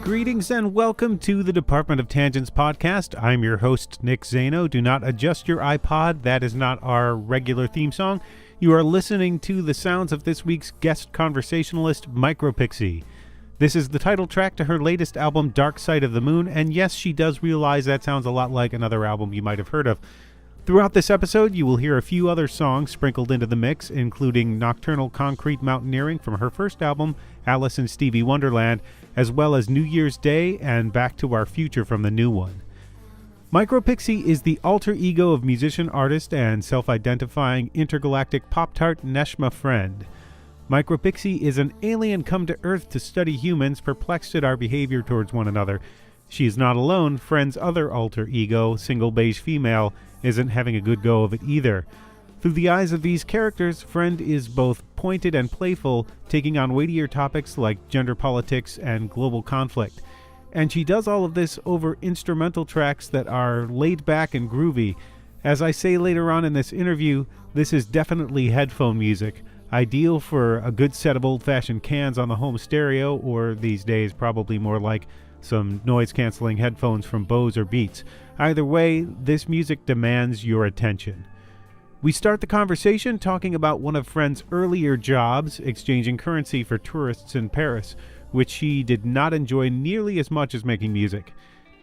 Greetings and welcome to the Department of Tangents podcast. I'm your host, Nick Zano. Do not adjust your iPod. That is not our regular theme song. You are listening to the sounds of this week's guest conversationalist, Micropixie. This is the title track to her latest album, Dark Side of the Moon, and yes, she does realize that sounds a lot like another album you might have heard of. Throughout this episode, you will hear a few other songs sprinkled into the mix, including Nocturnal Concrete Mountaineering from her first album, Alice in Stevie Wonderland, as well as New Year's Day and Back to Our Future from the new one. Micropixie is the alter ego of musician, artist, and self-identifying intergalactic pop-tart Neshma Friend. Micropixie is an alien come to Earth to study humans, perplexed at our behavior towards one another. She is not alone. Friend's other alter ego, single Beige Female, isn't having a good go of it either. Through the eyes of these characters, Friend is both pointed and playful, taking on weightier topics like gender politics and global conflict. And she does all of this over instrumental tracks that are laid back and groovy. As I say later on in this interview, this is definitely headphone music, ideal for a good set of old-fashioned cans on the home stereo, or these days probably more like some noise-canceling headphones from Bose or Beats. Either way, this music demands your attention. We start the conversation talking about one of Friend's earlier jobs, exchanging currency for tourists in Paris, which she did not enjoy nearly as much as making music.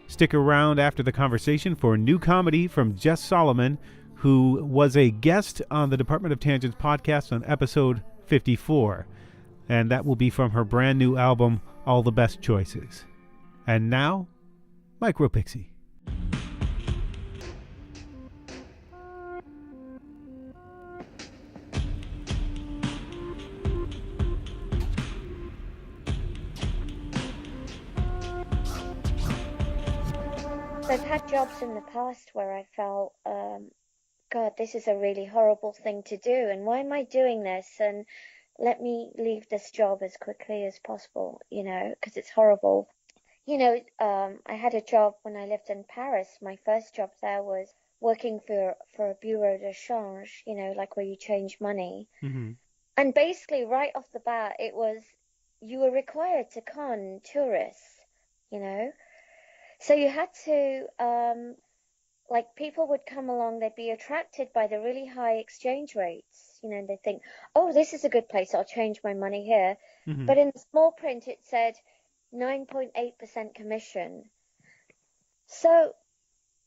Stick around after the conversation for new comedy from Jess Solomon, who was a guest on the Department of Tangents podcast on episode 54. And that will be from her brand new album, All the Best Choices. And now, Micropixie. I've had jobs in the past where I felt, God, this is a really horrible thing to do, and why am I doing this? And let me leave this job as quickly as possible, because it's horrible. I had a job when I lived in Paris. My first job there was working for a bureau de change, like where you change money. Mm-hmm. And basically, right off the bat, it was you were required to con tourists, So you had to, people would come along, they'd be attracted by the really high exchange rates, they think, oh, this is a good place, I'll change my money here. Mm-hmm. But in the small print, it said 9.8% commission. So,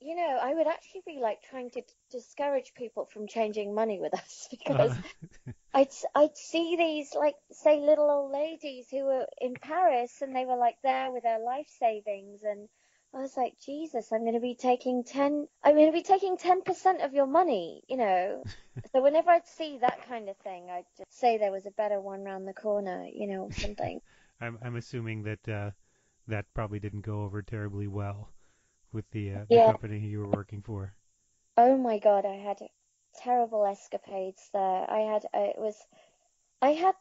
I would actually be trying to discourage people from changing money with us because I'd see these, say, little old ladies who were in Paris and they were there with their life savings, and I was like, Jesus, I'm going to be taking 10% of your money, So whenever I'd see that kind of thing, I'd just say there was a better one round the corner, or something. I'm assuming that that probably didn't go over terribly well with the company you were working for. Oh my God, I had terrible escapades there. I had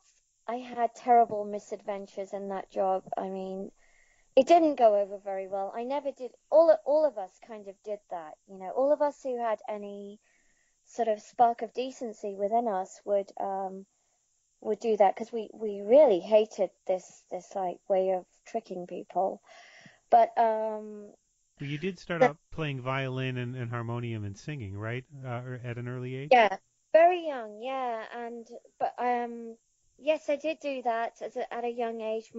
terrible misadventures in that job. I mean, it didn't go over very well. I never did. All of us kind of did that, All of us who had any sort of spark of decency within us would do that, because we really hated this way of tricking people. But Well, you did start out playing violin and harmonium and singing, right? At an early age? Yeah, very young, yeah. But yes, I did do that at a young age.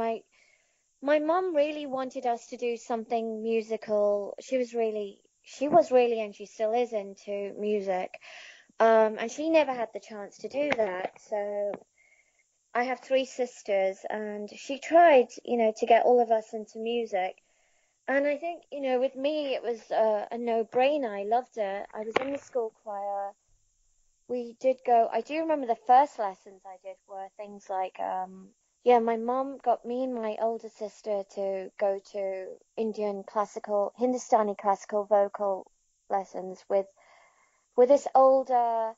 My mom really wanted us to do something musical. She was really, and she still is, into music. And she never had the chance to do that. So I have 3 sisters, and she tried, to get all of us into music. And I think, with me, it was a no-brainer. I loved it. I was in the school choir. We did go, I do remember the first lessons I did were things like, my mom got me and my older sister to go to Hindustani classical vocal lessons with this older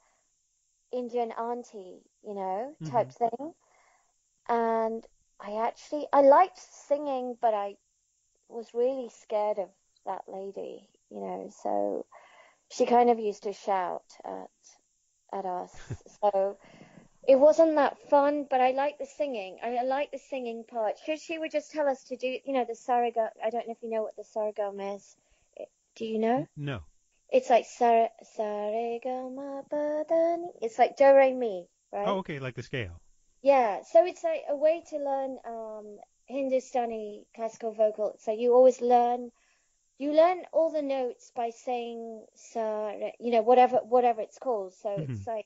Indian auntie, type thing. And I liked singing, but I was really scared of that lady, she kind of used to shout at us. So it wasn't that fun, but I like the singing. I like the singing part. She would just tell us to do, the sarigam. I don't know if you know what the sarigam is. Do you know? No. It's like sarigama badani. It's like do re mi, Oh, right? okay, like the scale. Yeah. So it's like a way to learn Hindustani classical vocal. So you learn all the notes by saying whatever it's called. So Hmm. it's like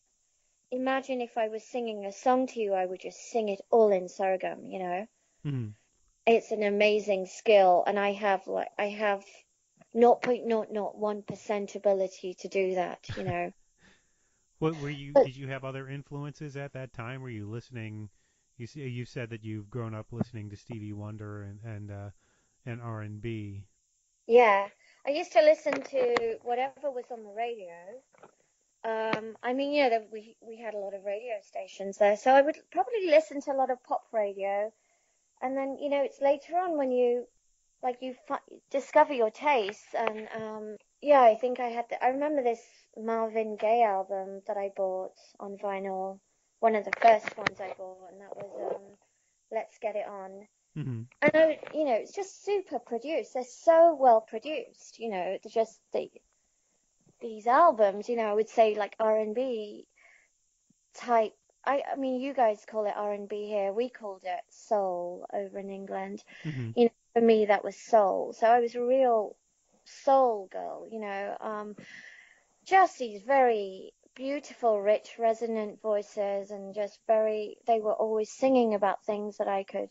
imagine if I was singing a song to you, I would just sing it all in sarigam. Hmm. It's an amazing skill, and I have 0.001% ability to do that. What were you? But Did you have other influences at that time? Were you listening? You said that you've grown up listening to Stevie Wonder and R&B. yeah, I used to listen to whatever was on the radio. I mean, we had a lot of radio stations there, so I would probably listen to a lot of pop radio. And then, it's later on when you discover your tastes. And yeah, I think I remember this Marvin Gaye album that I bought on vinyl, one of the first ones I bought, and that was Let's Get It On. Hmm. And it's just super produced. They're so well produced. They're just these albums. I would say like R&B type. I mean, you guys call it R&B here. We called it soul over in England. Hmm. For me, that was soul. So I was a real soul girl. Just these very beautiful, rich, resonant voices, and just they were always singing about things that I could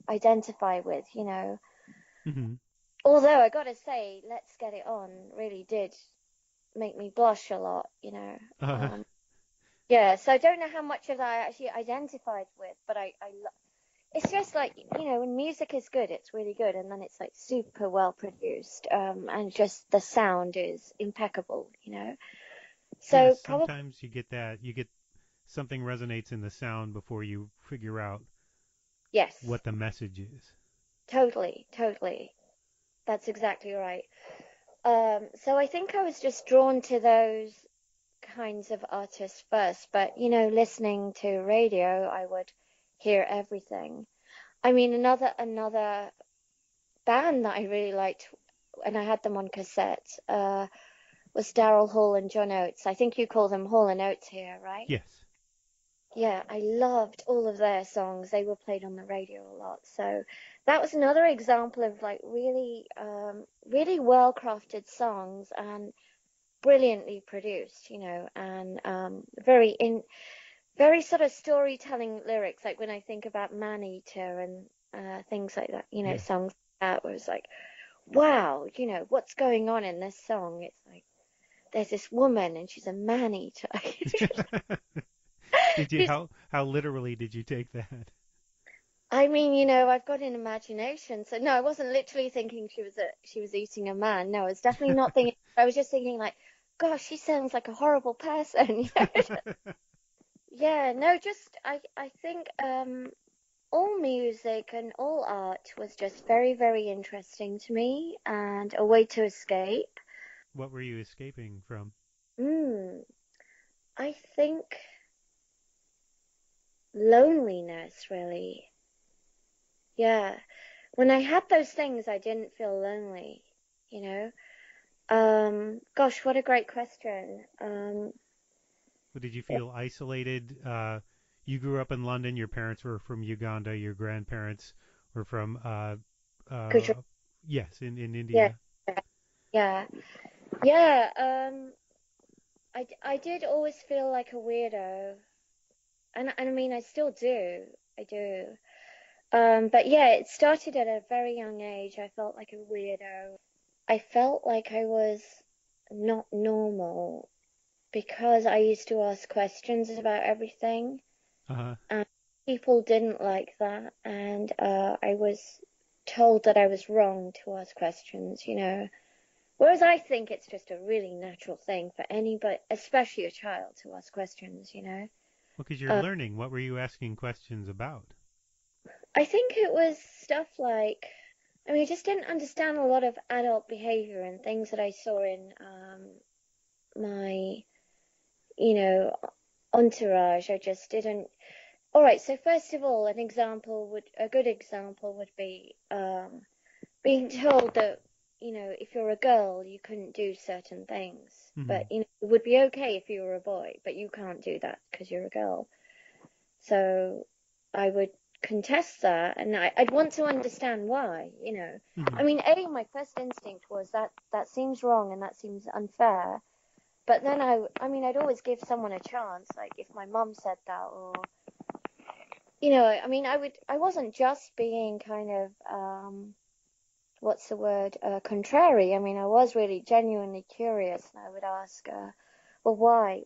identify with. Hmm. Although I gotta say, Let's Get It On really did make me blush a lot. Uh, Yeah, so I don't know how much of that I actually identified with, but it's just like, when music is good, it's really good, and then it's like super well produced, and just the sound is impeccable. yes, So probably, sometimes you get that. You get something resonates in the sound before you figure out yes, what the message is. totally, totally. That's exactly right. So I think I was just drawn to those kinds of artists first, but listening to radio, I would hear everything. I mean, another band that I really liked, and I had them on cassette, was Daryl Hall and John Oates. I think you call them Hall and Oates here, right? Yes. Yeah, I loved all of their songs. They were played on the radio a lot. So that was another example of like really, really well crafted songs and brilliantly produced, and very sort of storytelling lyrics. Like when I think about Man-Eater and things like that, Yes. songs like that was like, wow, what's going on in this song? It's like there's this woman and she's a man-eater. Did you She's, how literally did you take that? I mean, I've got an imagination. So no, I wasn't literally thinking she was eating a man. No, I was definitely not thinking. I was just thinking like, gosh, she sounds like a horrible person. Yeah, no, just I think all music and all art was just very, very interesting to me and a way to escape. What were you escaping from? Mm, I think loneliness, really. Yeah. When I had those things, I didn't feel lonely, you know? Gosh, what a great question. Did you feel isolated? You grew up in London. Your parents were from Uganda. Your grandparents were from Could you, uh, yes, in yeah, India. yeah, yeah. I did always feel like a weirdo, and I mean, I still do. I do. But yeah, it started at a very young age. I felt like a weirdo. I felt like I was not normal because I used to ask questions about everything, Uh-huh. and people didn't like that, and I was told that I was wrong to ask questions. Whereas I think it's just a really natural thing for anybody, especially a child, to ask questions. Well, because you're Uh, learning. What were you asking questions about? I think it was stuff like, I mean, I just didn't understand a lot of adult behavior and things that I saw in my, you know, entourage. I just didn't. All right, so first of all, a good example would be being told that, if you're a girl, you couldn't do certain things. Mm-hmm. But, it would be okay if you were a boy, but you can't do that because you're a girl. So I would contest that, and I'd want to understand why, Mm-hmm. I mean, my first instinct was that seems wrong and that seems unfair. But then I'd always give someone a chance, like if my mum said that, or I wasn't just being kind of what's the word, contrary. I mean, I was really genuinely curious, and I would ask, well,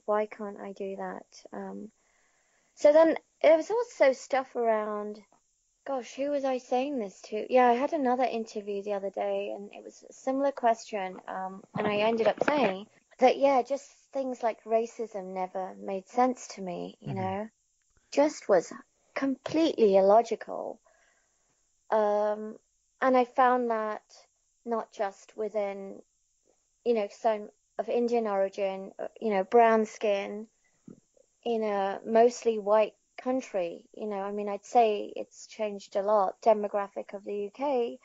why can't I do that? So then there was also stuff around, gosh, who was I saying this to? Yeah, I had another interview the other day, and it was a similar question, and I ended up saying that, yeah, just things like racism never made sense to me, just was completely illogical. And I found that not just within, some of Indian origin, brown skin in a mostly white country, I'd say it's changed a lot. Demographic of the UK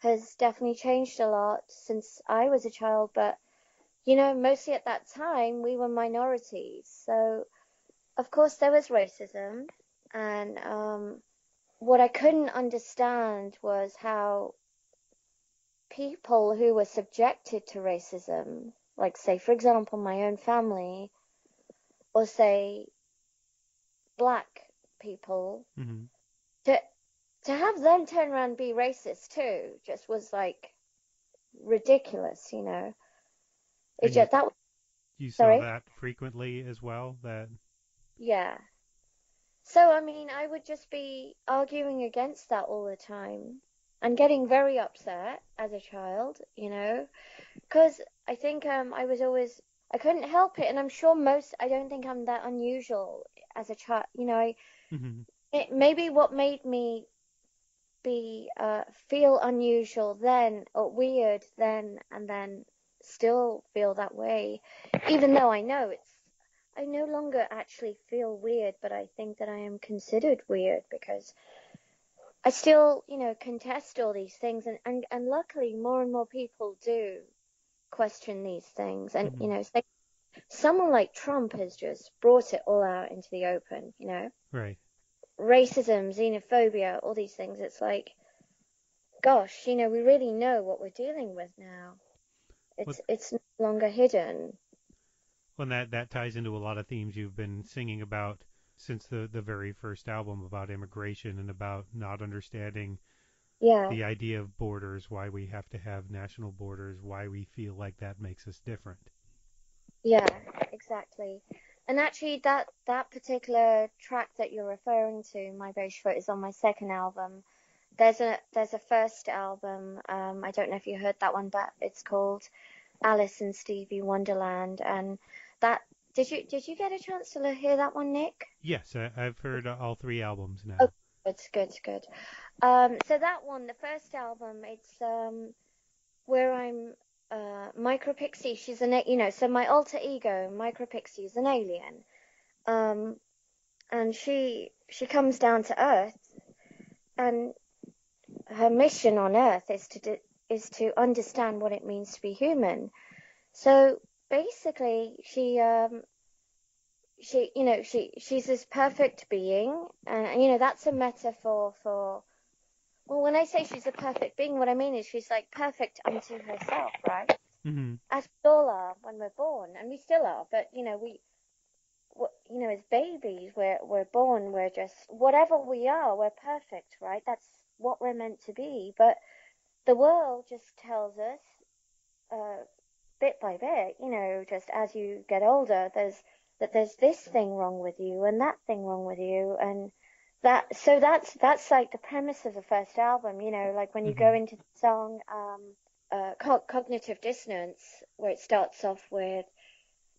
has definitely changed a lot since I was a child, but, mostly at that time we were minorities. So, of course, there was racism, and what I couldn't understand was how people who were subjected to racism, like, say, for example, my own family, or say black people, Mm-hmm. to to have them turn around and be racist too, just was like ridiculous. It And just that. you saw Sorry. that frequently as well. That. Yeah. So I would just be arguing against that all the time and getting very upset as a child, because I think I couldn't help it, and I'm sure I don't think I'm that unusual as a child. Mm-hmm. Maybe what made me be feel unusual then, or weird then, and then still feel that way, even though I no longer actually feel weird, but I think that I am considered weird because I still, contest all these things, and luckily more and more people do question these things. And, Mm-hmm. someone like Trump has just brought it all out into the open. Right. Racism, xenophobia, all these things. It's like, gosh, we really know what we're dealing with now. Well, It's no longer hidden. and that ties into a lot of themes you've been singing about since the very first album about immigration and about not understanding Yeah, the idea of borders, why we have to have national borders, why we feel like that makes us different. yeah, exactly. And actually, that particular track that you're referring to, My Beige Foot, is on my second album. There's a first album. I don't know if you heard that one, but it's called Alice in Stevie Wonderland. And that did you get a chance to hear that one, Nick? Yes, I've heard all three albums Oh, now. good. So that one, the first album, it's where I'm Micropixie. She's so my alter ego, Micropixie, is an alien. Um, and she comes down to Earth, and her mission on Earth is to understand what it means to be human. So basically, she's this perfect being, and that's a metaphor for. Well, when I say she's a perfect being, what I mean is she's like perfect unto herself, right? Mm-hmm. As we all are when we're born, and we still are. But as babies, we're born, we're just whatever we are, we're perfect, right? That's what we're meant to be. But the world just tells us, bit by bit, just as you get older, there's this thing wrong with you and that thing wrong with you, and that's like the premise of the first album. Like when you Mm-hmm. go into the song, cognitive dissonance, where it starts off with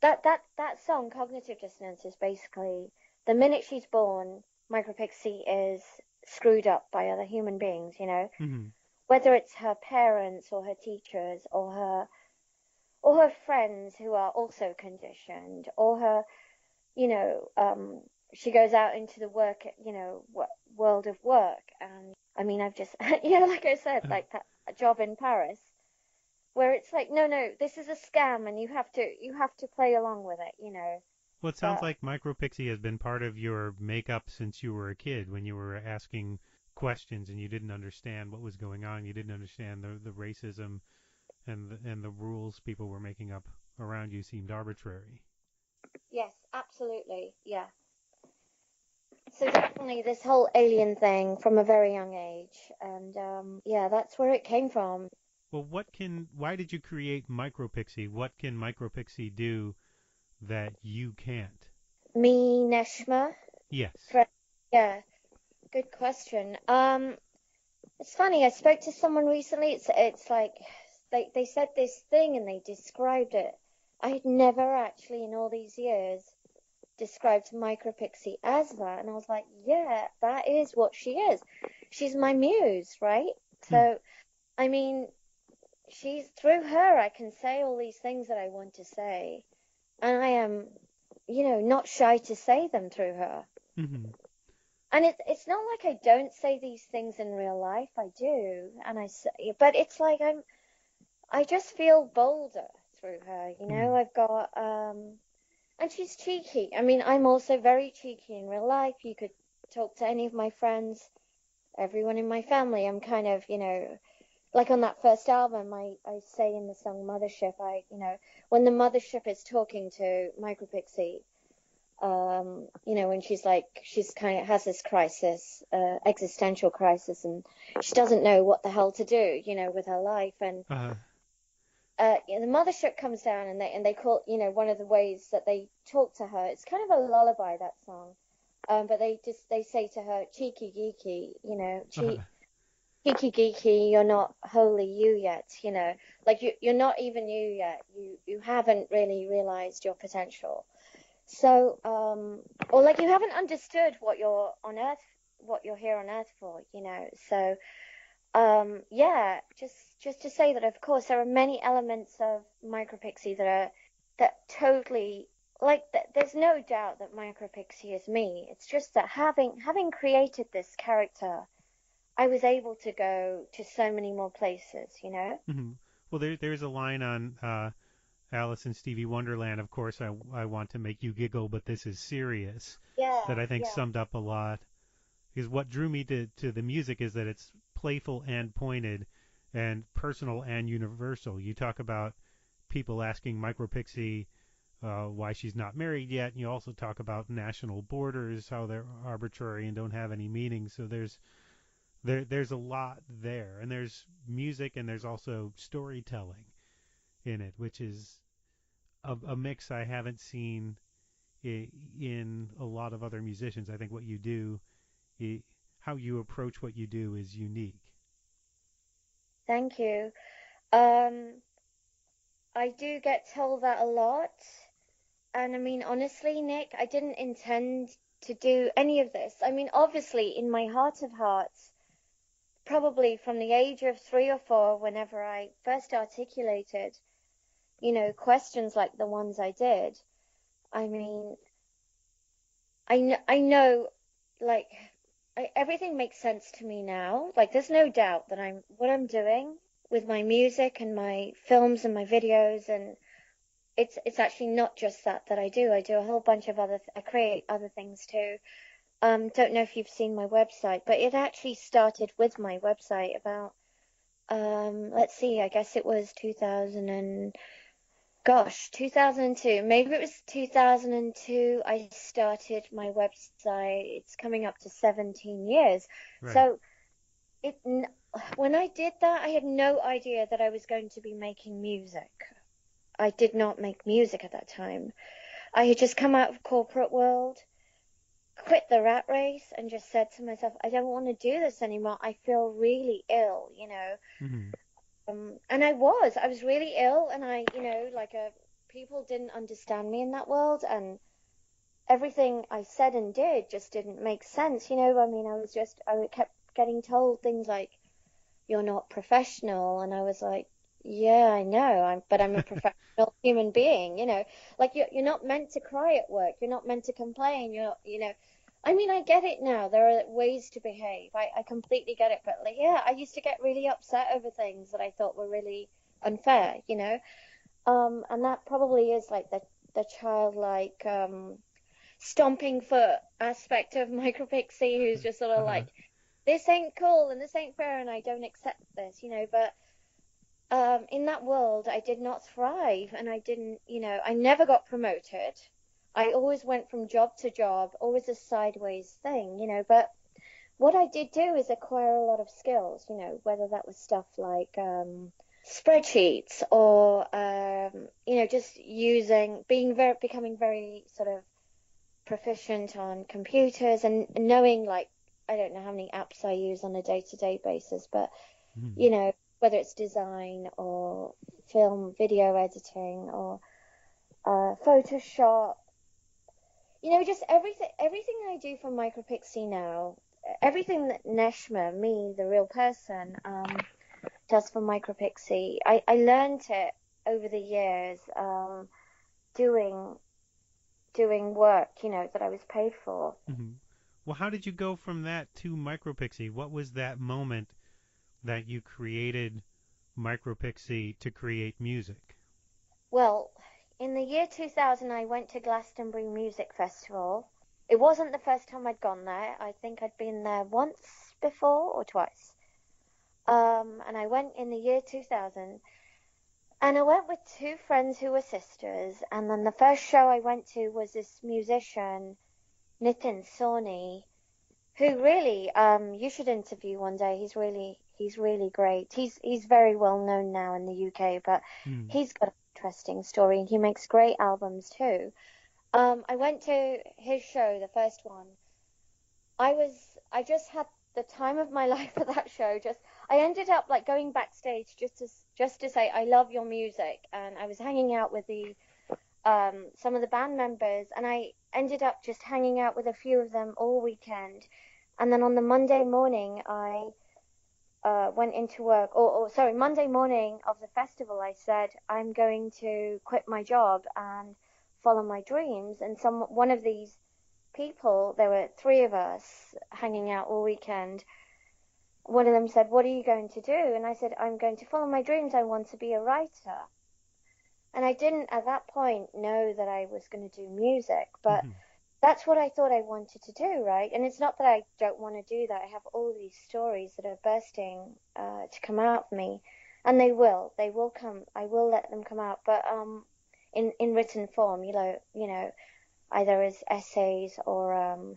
that song, cognitive dissonance, is basically the minute she's born, Micropixie is screwed up by other human beings. Mm-hmm. Whether it's her parents or her teachers or her friends who are also conditioned, or you know, she goes out into the work, world of work. And I mean, I've just, like I said, like that a job in Paris where it's like, no, no, this is a scam, and you have to play along with it. Well, it sounds But like Micropixie has been part of your makeup since you were a kid, when you were asking questions and you didn't understand what was going on. You didn't understand the racism and the rules people were making up around you seemed arbitrary. yes, absolutely, yeah. So definitely this whole alien thing from a very young age, and yeah, that's where it came from. Well, why did you create Micropixie? What can Micropixie do that you can't? Me, Neshma Yes. Friend. Yeah, good question. It's funny. I spoke to someone recently. It's like they said this thing and they described it. I had never actually in all these years described Micropixie as that, and I was like, yeah, that is what she is. She's my muse, right? Hmm. So I mean, she's through her I can say all these things that I want to say, and I am, not shy to say them through her. Mm-hmm. And it's not like I don't say these things in real life. I do, and I say, but it's like I just feel bolder through her. Hmm. I've got and she's cheeky. I mean, I'm also very cheeky in real life. You could talk to any of my friends, everyone in my family. I'm kind of, like on that first album, I say in the song Mothership, when the mothership is talking to Micropixie, when she's kind of has this crisis, existential crisis, and she doesn't know what the hell to do, with her life. And Uh, the mothership comes down, and they call, one of the ways that they talk to her. It's kind of a lullaby, that song. But they say to her, cheeky geeky, uh, cheeky geeky, you're not wholly you yet, like you're not even you yet. You haven't really realized your potential. So, or like you haven't understood what you're here on earth for. So, yeah, just to say that, of course, there are many elements of Micropixie that totally like that. There's no doubt that Micropixie is me. It's just that having created this character, I was able to go to so many more places. hmm. Well, there's a line on Alice in Stevie Wonderland. Of course, I want to make you giggle, but this is serious. That Yeah, I think yeah. summed up a lot. Because what drew me to the music is that it's playful and pointed, and personal and universal. You talk about people asking Micropixie why she's not married yet, and you also talk about national borders, how they're arbitrary and don't have any meaning. So there's a lot there, and there's music, and there's also storytelling in it, which is a mix I haven't seen in a lot of other musicians. I think what you do, i how you approach what you do, is unique. Thank you. Um, I do get told that a lot. And I mean, honestly, Nick, I didn't intend to do any of this. I mean, obviously, in my heart of hearts, probably from the age of 3 or 4, whenever I first articulated, questions like the ones I did, I mean, I know, like, everything makes sense to me now. Like, there's no doubt that what I'm doing with my music and my films and my videos, and it's actually not just that I do. I do a whole bunch of I create other things too. Don't know if you've seen my website, but it actually started with my website about let's see, I guess it was 2002. Maybe it was 2002 I started my website. It's coming up to 17 years. Right. So it when I did that, I had no idea that I was going to be making music. I did not make music at that time. I had just come out of corporate world, quit the rat race, and just said to myself, I don't want to do this anymore. I feel really ill. Hmm. And I was really ill, and people didn't understand me in that world, and everything I said and did just didn't make sense. I mean, I kept getting told things like, you're not professional, and I was like, Yeah, I know. But I'm a professional human being, you know. Like you're not meant to cry at work. You're not meant to complain. You know. I mean, I get it now. There are ways to behave. I completely get it. But like, yeah, I used to get really upset over things that I thought were really unfair, you know. And that probably is like the childlike stomping foot aspect of Micropixie, who's just sort of like, this ain't cool and this ain't fair and I don't accept this, you know. But in that world, I did not thrive, and I didn't, you know, I never got promoted. I always went from job to job, always a sideways thing, you know. But what I did do is acquire a lot of skills, you know, whether that was stuff like spreadsheets or, you know, just becoming very sort of proficient on computers and knowing, like, I don't know how many apps I use on a day-to-day basis, but you know, whether it's design or film, video editing or Photoshop, you know, just everything I do for Micropixie now, everything that Neshma, me, the real person, does for Micropixie, I learned it over the years, doing work, you know, that I was paid for. Well, how did you go from that to Micropixie? What was that moment that you created Micropixie to create music? Well, in the year 2000, I went to Glastonbury Music Festival. It wasn't the first time I'd gone there. I think I'd been there once before or twice. And I went in the year 2000. And I went with two friends who were sisters. And then the first show I went to was this musician, Nitin Sawhney, who really, you should interview one day. He's really great. He's very well known now in the UK, but he's got an interesting story and he makes great albums too. I went to his show, the first one. I just had the time of my life at that show. I ended up like going backstage just to say I love your music, and I was hanging out with the some of the band members, and I ended up just hanging out with a few of them all weekend. And then on the Monday morning, I went into work, or sorry, Monday morning of the festival, I said, I'm going to quit my job and follow my dreams. And one of these people, there were three of us hanging out all weekend. One of them said, what are you going to do? And I said, I'm going to follow my dreams. I want to be a writer. And I didn't at that point know that I was going to do music, but that's what I thought I wanted to do, right? And it's not that I don't want to do that. I have all these stories that are bursting to come out of me, and they will come. I will let them come out, but in written form, you know, either as essays or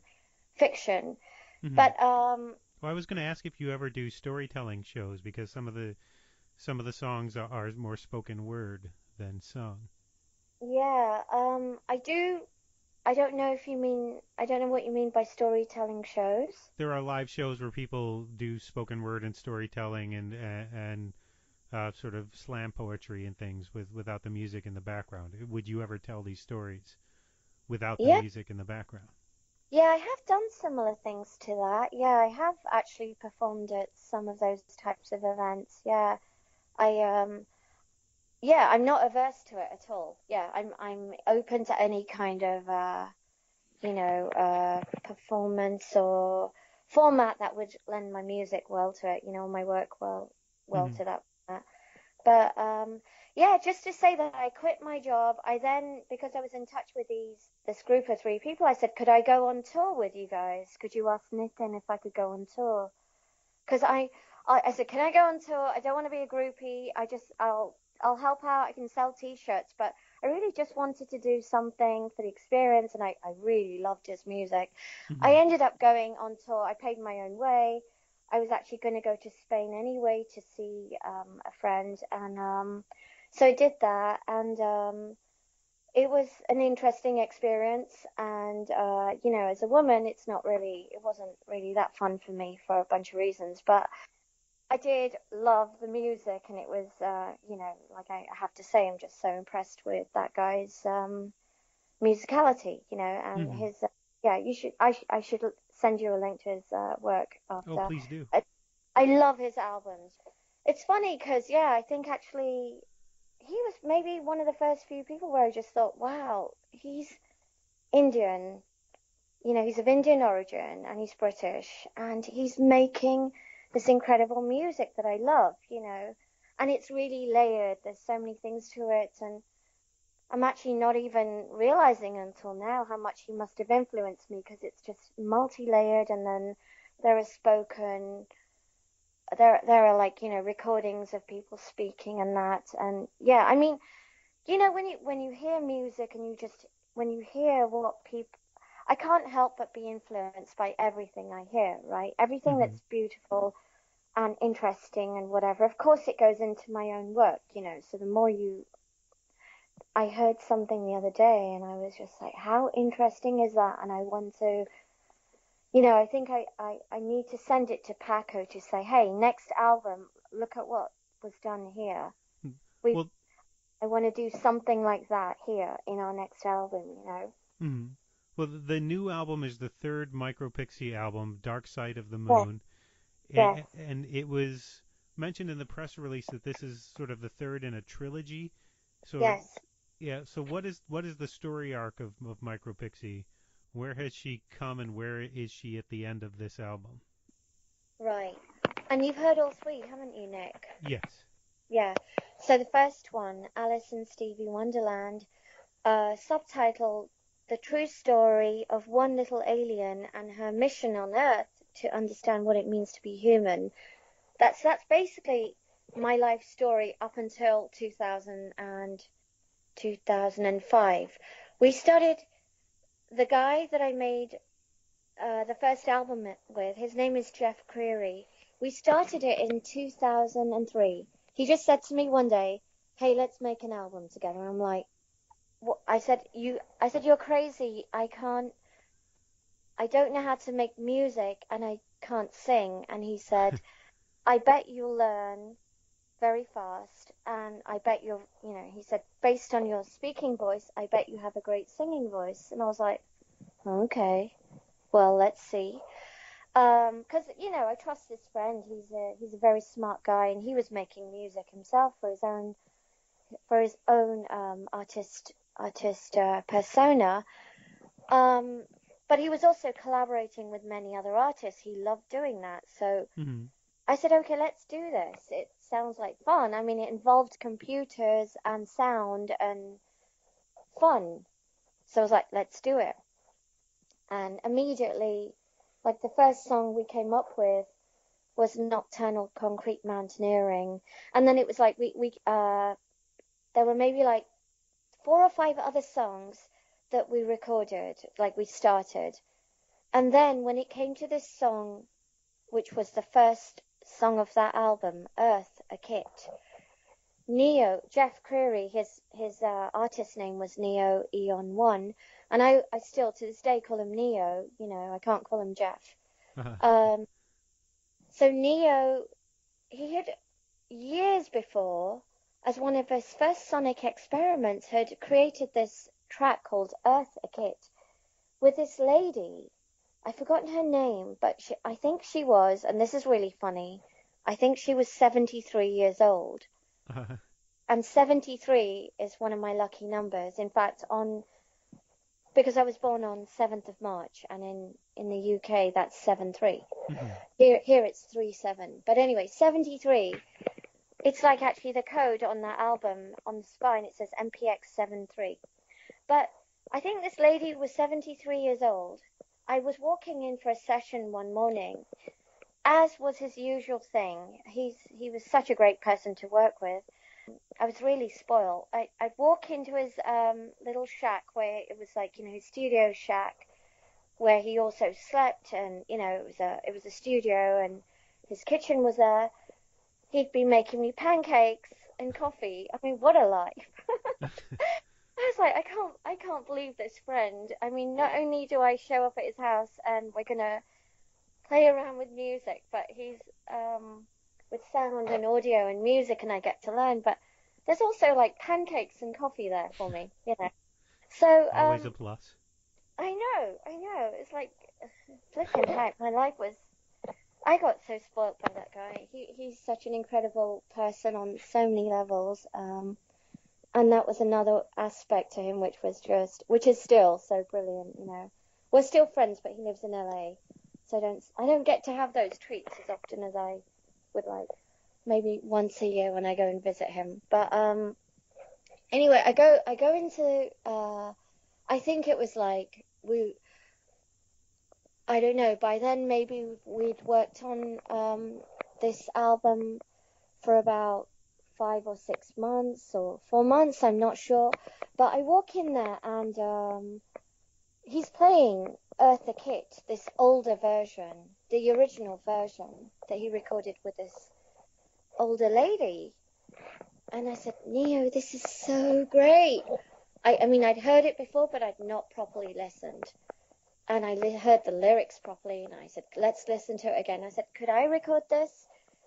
fiction. But well, I was going to ask if you ever do storytelling shows, because some of the songs are more spoken word than sung. Yeah, I do. I don't know what you mean by storytelling shows. There are live shows where people do spoken word and storytelling and sort of slam poetry and things without the music in the background. Would you ever tell these stories without the Yeah, music in the background? yeah, I have done similar things to that. Yeah, I have actually performed at some of those types of events. Yeah, I yeah, I'm not averse to it at all. Yeah, I'm open to any kind of you know, performance or format that would lend my music well to it, you know, my work well to that format. But yeah, just to say that I quit my job. I then, because I was in touch with this group of three people, I said, could I go on tour with you guys? Could you ask Nitin if I could go on tour? Because I said, can I go on tour? I don't want to be a groupie. I'll help out. I can sell T-shirts, but I really just wanted to do something for the experience, and I really loved his music. I ended up going on tour. I paid my own way. I was actually going to go to Spain anyway to see a friend, and so I did that, and it was an interesting experience. And you know, as a woman, it wasn't really that fun for me for a bunch of reasons, but I did love the music, and it was, you know, like I have to say, I'm just so impressed with that guy's musicality, you know, and his. Yeah, I should send you a link to his work Oh, after. please do. I love his albums, It's funny because, yeah, I think actually he was maybe one of the first few people where I just thought, wow, he's Indian. You know, he's of Indian origin and he's British and he's making this incredible music that I love, you know, and it's really layered. There's so many things to it, and I'm actually not even realizing until now how much he must have influenced me because it's just multi-layered, and then there are spoken, there are like, you know, recordings of people speaking and that, and yeah, I mean, you know, when you hear music and you just when you hear what people, I can't help but be influenced by everything I hear, right? Everything Hmm. that's beautiful and interesting and whatever. Of course, it goes into my own work, you know. So the more you, I heard something the other day and I was just like, how interesting is that? And I want to, you know, I think I need to send it to Paco to say, hey, next album, look at what was done here. We, Well, I want to do something like that here in our next album, you know. mhm. Well, the new album is the third Micropixie album, Dark Side of the Yes, Moon, yes, and it was mentioned in the press release that this is sort of the third in a trilogy. So yes. yeah, so what is the story arc of Micropixie? Where has she come and where is she at the end of this album? Right. And you've heard all three, haven't you, Nick? Yes. Yeah. So the first one, Alice in Stevie Wonderland, subtitled The True Story of One Little Alien and Her Mission on Earth to Understand What It Means to Be Human. That's basically my life story up until 2005. We started, the guy that I made the first album with, his name is Jeff Creary. We started it in 2003. He just said to me one day, "Hey, let's make an album together." I'm like, "What?" I said, "You're crazy. I don't know how to make music and I can't sing." And he said, "I bet you'll learn very fast, and I bet you know," he said, "based on your speaking voice, I bet you have a great singing voice." And I was like, "Okay, well, let's see." Because you know, I trust this friend. He's a very smart guy, and he was making music himself for his own artist persona. Um, but he was also collaborating with many other artists. He loved doing that. So Hmm. I said, okay, let's do this. It sounds like fun. I mean, it involved computers and sound and fun. So I was like, let's do it. And immediately, like the first song we came up with was Nocturnal Concrete Mountaineering, and then it was like we there were maybe like 4 or 5 other songs that we recorded, like we started, and then when it came to this song, which was the first song of that album, Earth, a Kit. Jeff Creary, his artist name was Neo Eon One, and I still to this day call him Neo. You know, I can't call him Jeff. Um, so Neo, he had years before, as one of his first sonic experiments, had created this track called Earth a Kit with this lady. I've forgotten her name, but I think she was, and this is really funny, I think she was 73 years old. And 73 is one of my lucky numbers. In fact, because I was born on 7th of March, and in the UK that's 7-3. Hmm. Here it's 3-7. But anyway, 73. It's like actually the code on that album on the spine. It says MPX73. But I think this lady was 73 years old. I was walking in for a session one morning, as was his usual thing. He was such a great person to work with. I was really spoiled. I'd walk into his little shack where it was like, you know, his studio shack where he also slept, and you know, it was a studio, and his kitchen was there. He'd be making me pancakes and coffee. I mean, what a life. I was like, I can't believe this friend. I mean, not only do I show up at his house and we're gonna play around with music, but he's with sound and audio and music, and I get to learn. But there's also like pancakes and coffee there for me, you know. So Always a plus. I know. It's like flipping heck. My life was. I got so spoiled by that guy. He's such an incredible person on so many levels. And that was another aspect to him, which is still so brilliant. You know, we're still friends, but he lives in LA, so I don't get to have those treats as often as I would like. Maybe once a year when I go and visit him. But anyway, I go into I think it was like I don't know, by then maybe we'd worked on this album for about 5 or 6 months or 4 months, I'm not sure. But I walk in there and he's playing Eartha Kitt, this older version, the original version that he recorded with this older lady. And I said, Neo, this is so great. I mean, I'd heard it before, but I'd not properly listened. And I heard the lyrics properly, and I said, let's listen to it again. I said, could I record this?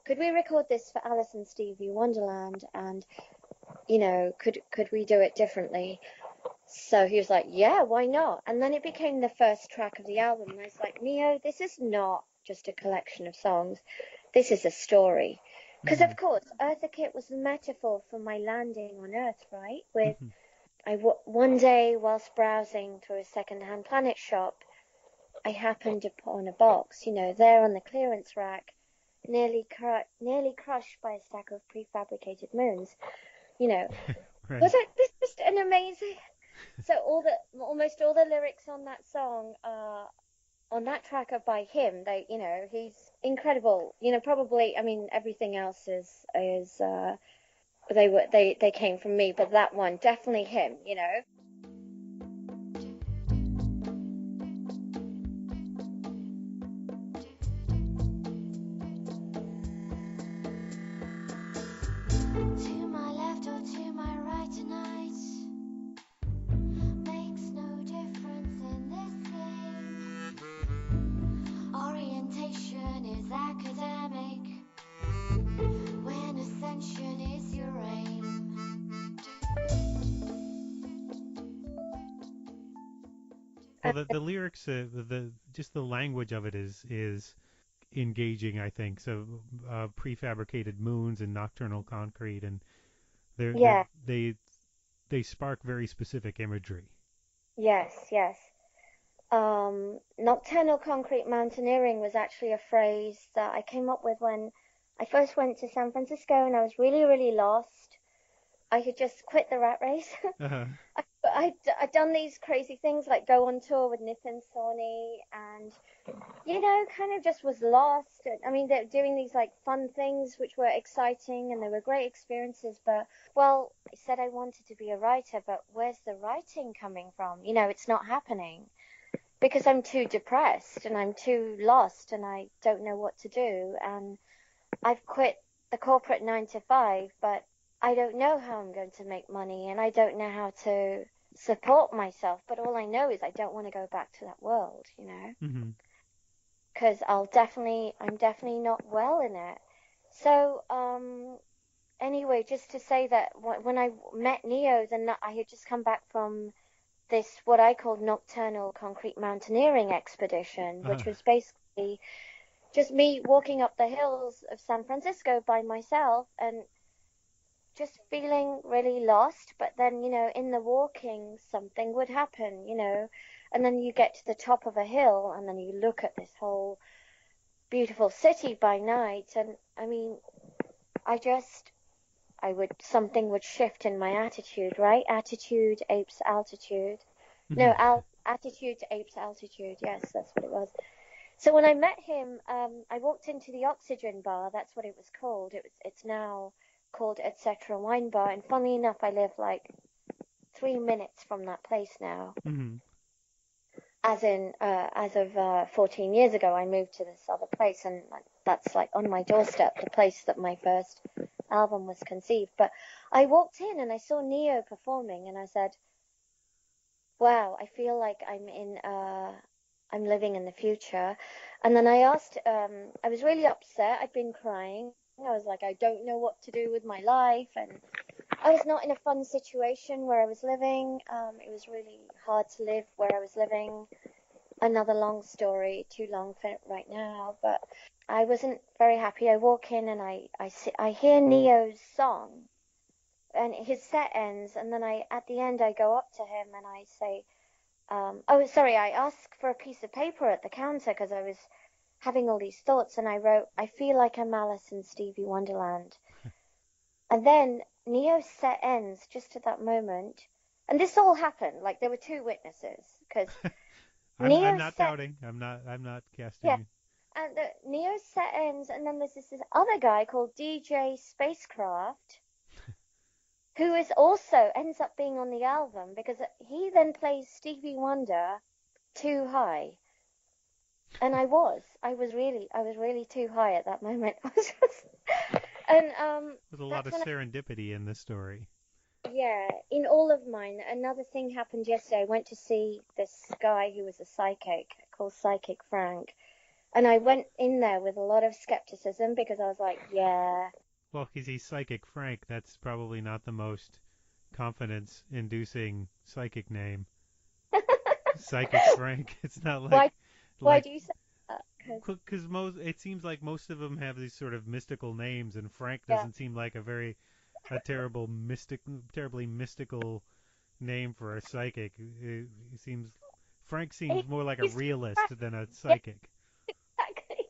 Could we record this for Alice and Stevie Wonderland? And, you know, could we do it differently? So he was like, yeah, why not? And then it became the first track of the album. And I was like, Neo, this is not just a collection of songs. This is a story. Because, of course, Eartha Kitt was a metaphor for my landing on Earth, right? With one day, whilst browsing through a second-hand planet shop, I happened upon a box, you know, there on the clearance rack, nearly crushed by a stack of prefabricated moons. You know, Right. was this just an amazing? So almost all the lyrics on that song, on that track are by him. You know, he's incredible. You know, probably. I mean, everything else is they came from me, but that one definitely him. You know. Well, the lyrics, just the language of it is engaging, I think. So prefabricated moons and nocturnal concrete, and Yeah. they spark very specific imagery. Yes. Yes. Nocturnal Concrete Mountaineering was actually a phrase that I came up with when I first went to San Francisco and I was really, really lost. I had just quit the rat race. Uh-huh. I'd done these crazy things like go on tour with Nitin Sawhney and, you know, kind of just was lost. I mean, they're doing these like fun things which were exciting and they were great experiences. But, well, I said I wanted to be a writer, but where's the writing coming from? You know, it's not happening. Because I'm too depressed and I'm too lost and I don't know what to do. And I've quit the corporate 9 to 5, but I don't know how I'm going to make money and I don't know how to support myself. But all I know is I don't want to go back to that world, you know, because I'm definitely not well in it. So, anyway, just to say that when I met Neo, then I had just come back from this what I called Nocturnal Concrete Mountaineering expedition, which was basically just me walking up the hills of San Francisco by myself and just feeling really lost. But then, you know, in the walking, something would happen, you know, and then you get to the top of a hill and then you look at this whole beautiful city by night. And I mean, something would shift in my attitude, right? Attitude apes altitude. No, attitude apes altitude. Yes, that's what it was. So when I met him, I walked into the Oxygen Bar. That's what it was called. It's now called Etc. Wine Bar. And funnily enough, I live like 3 minutes from that place now. As of 14 years ago, I moved to this other place, and that's like on my doorstep, the place that my first album was conceived. But I walked in and I saw Neo performing, and I said, wow, I feel like I'm living in the future. And then I asked, I was really upset. I'd been crying. I was like, I don't know what to do with my life. And I was not in a fun situation where I was living. It was really hard to live where I was living. Another long story, too long for it right now. But I wasn't very happy. I walk in and I hear Neo's song, and his set ends, and then at the end I go up to him and I say, oh, sorry, I asked for a piece of paper at the counter because I was having all these thoughts, and I wrote, I feel like I'm Alice in Stevie Wonderland. And then Neo's set ends just at that moment. And this all happened, like there were two witnesses, because I'm Neo's not set, doubting. I'm not yeah, casting. and Neo's set ends, and then there's this other guy called DJ Spacecraft, who is also ends up being on the album because he then plays Stevie Wonder too high. And I was really too high at that moment. And There's a lot that's of when serendipity in this story. yeah, in all of mine. Another thing happened yesterday. I went to see this guy who was a psychic called Psychic Frank, and I went in there with a lot of skepticism because I was like, yeah. Well, because he's Psychic Frank, that's probably not the most confidence-inducing psychic name. Psychic Frank. It's not why why like do you say that? because it seems like most of them have these sort of mystical names, and Frank Yeah, doesn't seem like terribly mystical name for a psychic. He seems Frank seems more like a he's realist than a yeah, psychic. exactly.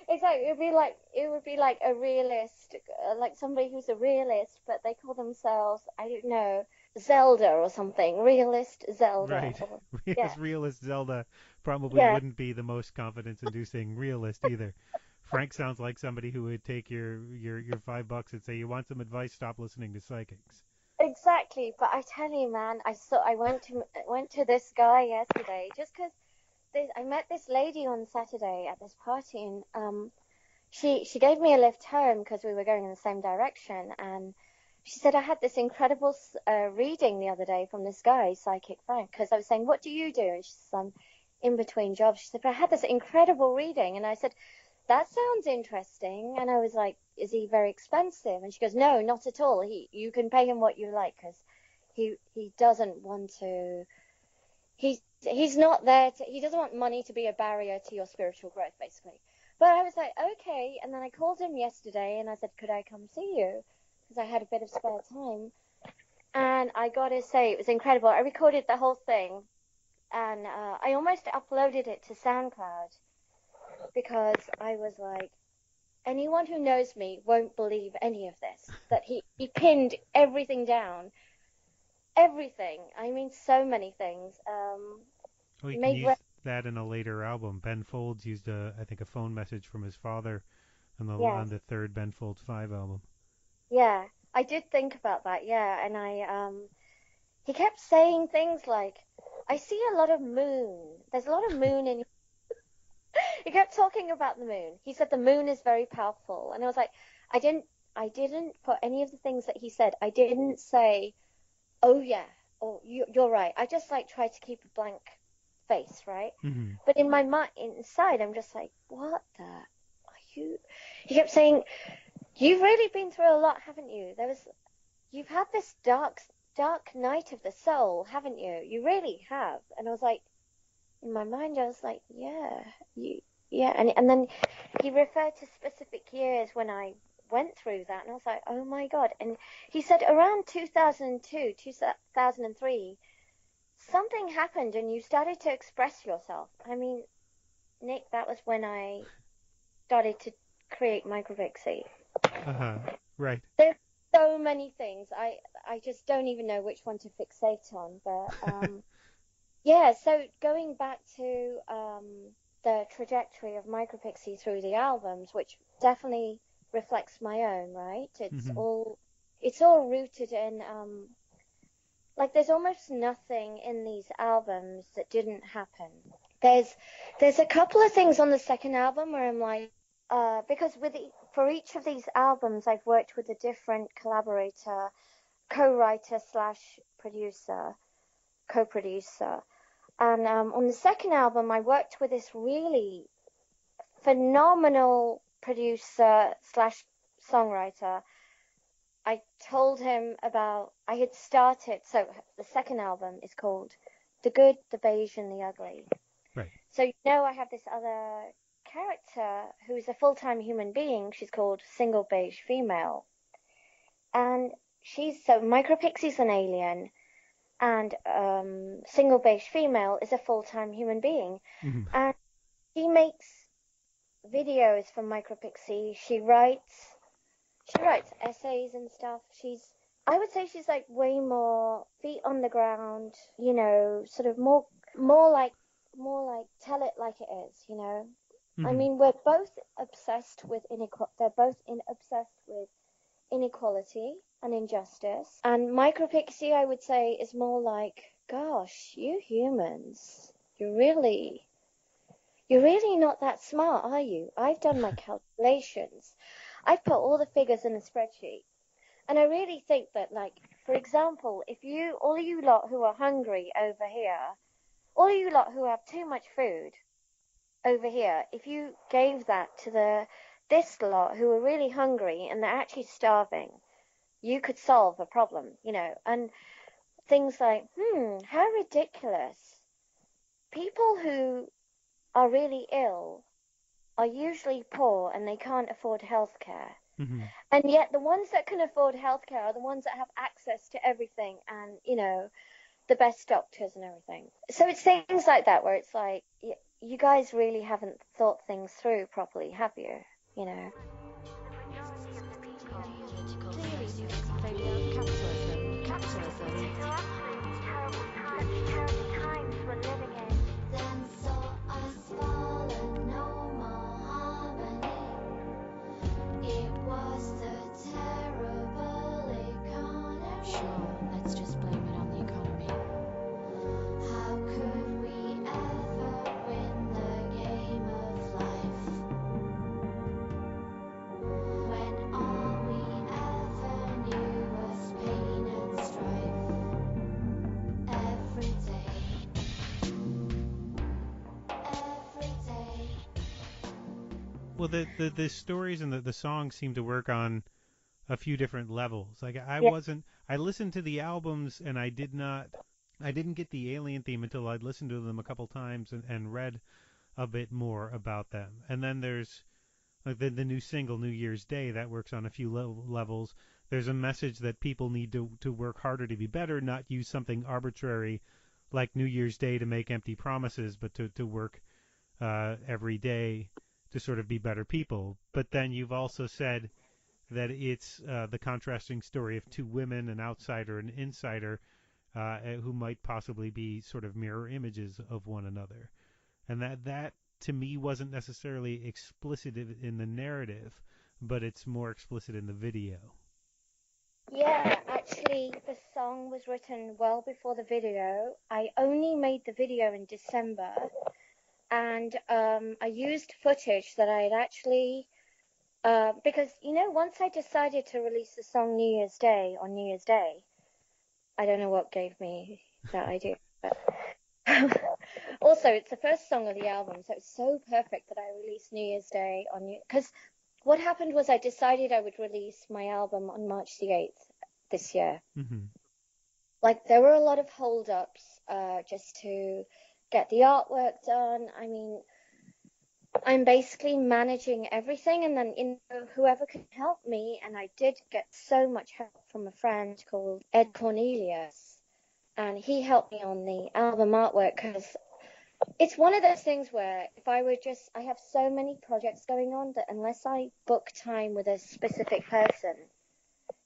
Exactly. It would be like a realist, like somebody who's a realist, but they call themselves, I don't know, Zelda or something. Realist Zelda. Right. Or, yeah, Yes, realist Zelda probably yeah, wouldn't be the most confidence-inducing realist either. Frank sounds like somebody who would take your $5 and say, "You want some advice? Stop listening to psychics." exactly. But I tell you, man, I went to this guy yesterday just because I met this lady on Saturday at this party, and she gave me a lift home because we were going in the same direction, and she said I had this incredible reading the other day from this guy, Psychic Frank, because I was saying, what do you do? And she said, I'm in between jobs. She said, but I had this incredible reading, and I said, that sounds interesting. And I was like, is he very expensive? And she goes, no, not at all. You can pay him what you like because he doesn't want to. He's not there to. He doesn't want money to be a barrier to your spiritual growth, basically. But I was like, okay. And then I called him yesterday and I said, could I come see you? Because I had a bit of spare time. And I gotta say, it was incredible. I recorded the whole thing and I almost uploaded it to SoundCloud because I was like, anyone who knows me won't believe any of this. That he pinned everything down. Everything. I mean, so many things. Well, you can Made use that in a later album. Ben Folds used I think a phone message from his father on yes. the third Ben Folds 5 album. Yeah, I did think about that, yeah, and he kept saying things like, I see a lot of moon. There's a lot of moon in. He kept talking about the moon. He said the moon is very powerful, and I was like, I didn't, I didn't put any of the things that he said. I didn't say, oh yeah, or you're right. I just like try to keep a blank face, right? Hmm. But in my mind, inside, I'm just like, what the are you? He kept saying, you've really been through a lot, haven't you? You've had this dark night of the soul, haven't you? You really have. And I was like, in my mind, I was like, yeah, yeah. And then he referred to specific years when I went through that, and I was like, oh my God. And he said around 2002, 2003, something happened and you started to express yourself. I mean, Nick, that was when I started to create Micropixie. Uh-huh. Right. There's so many things. I just don't even know which one to fixate on. But yeah, so going back to the trajectory of Micropixie through the albums, which definitely reflects my own, right? Hmm. It's all rooted in like there's almost nothing in these albums that didn't happen. There's a couple of things on the second album where I'm like, because for each of these albums, I've worked with a different collaborator, co-writer slash producer, co-producer. And on the second album, I worked with this really phenomenal producer slash songwriter. I told him I had started, so the second album is called The Good, the Beige, and the Ugly. Right. So I have this other character who's a full-time human being. She's called Single Beige Female. And so Micropixie's an alien, and Single Beige Female is a full-time human being. Mm-hmm. And she makes videos for Micropixie. She writes essays and stuff. I would say she's like way more feet on the ground, you know, sort of more like tell it like it is, you know. Mm-hmm. I mean, we're both obsessed with obsessed with inequality and injustice. And Micropixie, I would say, is more like, gosh, you humans, you're really not that smart, are you? I've done my calculations. I've put all the figures in a spreadsheet. And I really think that, like, for example, all of you lot who are hungry over here, all of you lot who have too much food over here, if you gave that to this lot who are really hungry and they're actually starving, you could solve a problem, you know. And things like, how ridiculous. People who are really ill are usually poor and they can't afford healthcare. Mm-hmm. And yet the ones that can afford healthcare are the ones that have access to everything and, you know, the best doctors and everything. So it's things like that where it's like, you guys really haven't thought things through properly, have you? You know? Well, the stories and the songs seem to work on a few different levels. Like I listened to the albums and I didn't get the Alien theme until I'd listened to them a couple times and read a bit more about them. And then there's like the new single, New Year's Day, that works on a few levels. There's a message that people need to work harder to be better, not use something arbitrary like New Year's Day to make empty promises, but to work every day to sort of be better people. But then you've also said that it's the contrasting story of two women, an outsider and an insider, who might possibly be sort of mirror images of one another. And that to me wasn't necessarily explicit in the narrative, but it's more explicit in the video. Yeah, actually, the song was written well before the video. I only made the video in December, and I used footage that I had actually, because, you know, once I decided to release the song on New Year's Day, I don't know what gave me that idea, but also it's the first song of the album, so it's so perfect that I released New Year's Day because what happened was I decided I would release my album on March the 8th this year. Mm-hmm. Like, there were a lot of hold-ups just to get the artwork done. I mean, I'm basically managing everything, and then, you know, whoever could help me, and I did get so much help from a friend called Ed Cornelius, and he helped me on the album artwork, because it's one of those things where I have so many projects going on that unless I book time with a specific person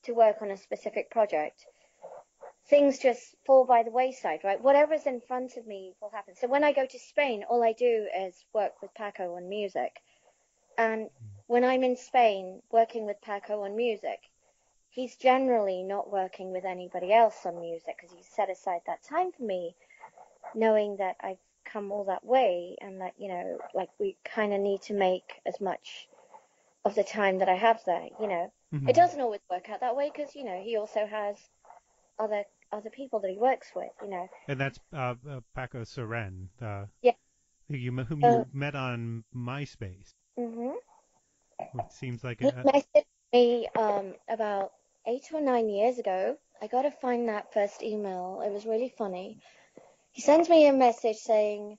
to work on a specific project, things just fall by the wayside, right? Whatever's in front of me will happen. So when I go to Spain, all I do is work with Paco on music. And when I'm in Spain working with Paco on music, he's generally not working with anybody else on music because he's set aside that time for me, knowing that I've come all that way and that, you know, like we kind of need to make as much of the time that I have there, you know. Mm-hmm. It doesn't always work out that way because, you know, he also has other people that he works with, you know. And that's Paco Seren, yeah, whom you met on MySpace. Mm-hmm. It seems like He messaged me about 8 or 9 years ago. I got to find that first email. It was really funny. He sends me a message saying,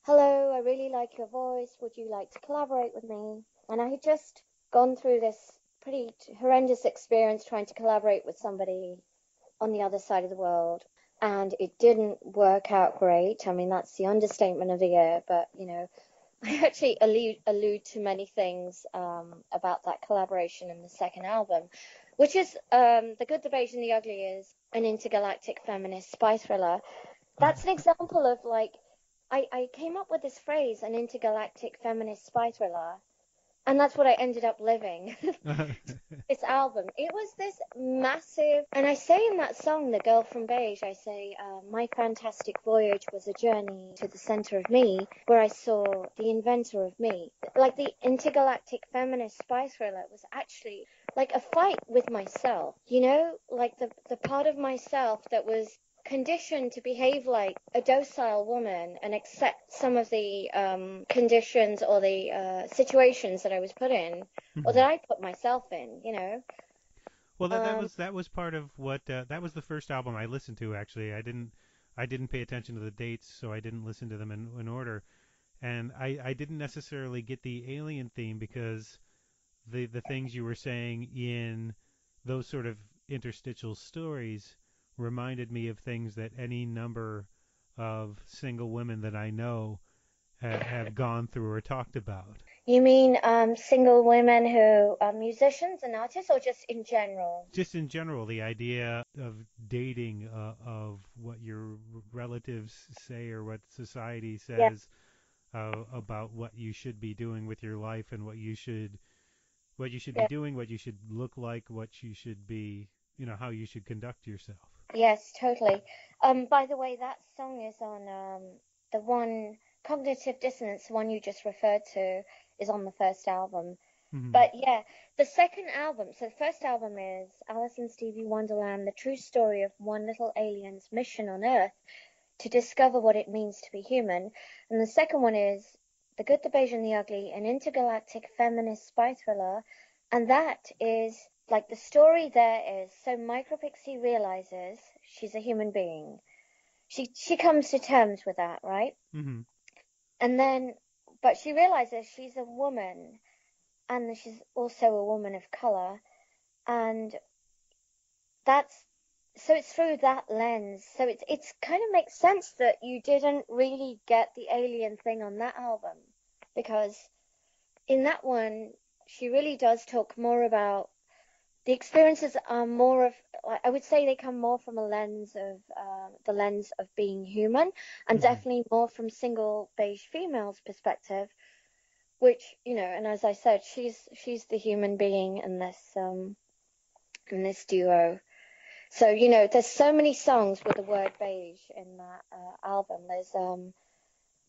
hello, I really like your voice. Would you like to collaborate with me? And I had just gone through this pretty horrendous experience trying to collaborate with somebody on the other side of the world. And it didn't work out great. I mean, that's the understatement of the year, but I actually allude to many things about that collaboration in the second album, which is The Good, the Beige, and the Ugly is an intergalactic feminist spy thriller. That's an example of like, I came up with this phrase, an intergalactic feminist spy thriller, and that's what I ended up living. This album. It was this massive, and I say in that song, The Girl from Beige, I say, my fantastic voyage was a journey to the center of me, where I saw the inventor of me. Like the intergalactic feminist spy thriller was actually like a fight with myself, like the part of myself that was conditioned to behave like a docile woman and accept some of the conditions or the situations that I was put in or that I put myself in. Well, that was part of what that was the first album I listened to. Actually, I didn't pay attention to the dates, so I didn't listen to them in order. And I didn't necessarily get the alien theme because the things you were saying in those sort of interstitial stories reminded me of things that any number of single women that I know have gone through or talked about. You mean single women who are musicians and artists, or just in general? Just in general, the idea of dating, of what your relatives say or what society Yeah, says about what you should be doing with your life and what you should be yeah. doing, what you should look like, what you should be, how you should conduct yourself. Yes, totally. By the way, that song is on the one Cognitive Dissonance, the one you just referred to, is on the first album. Hmm. But yeah, the second album, so the first album is Alice in Stevie Wonderland, the true story of one little alien's mission on Earth to discover what it means to be human. And the second one is The Good, the Beige, and the Ugly, an intergalactic feminist spy thriller. And that is like the story there is so Micropixie realizes she's a human being. She comes to terms with that, right? Hmm. And then but she realizes she's a woman and she's also a woman of color, and that's so it's through that lens. So it's kind of makes sense that you didn't really get the alien thing on that album, because in that one she really does talk more about the experiences are more of, I would say they come more from a lens of the lens of being human, and Hmm. definitely more from single beige female's perspective, which and as I said, she's the human being in this duo. So there's so many songs with the word beige in that album.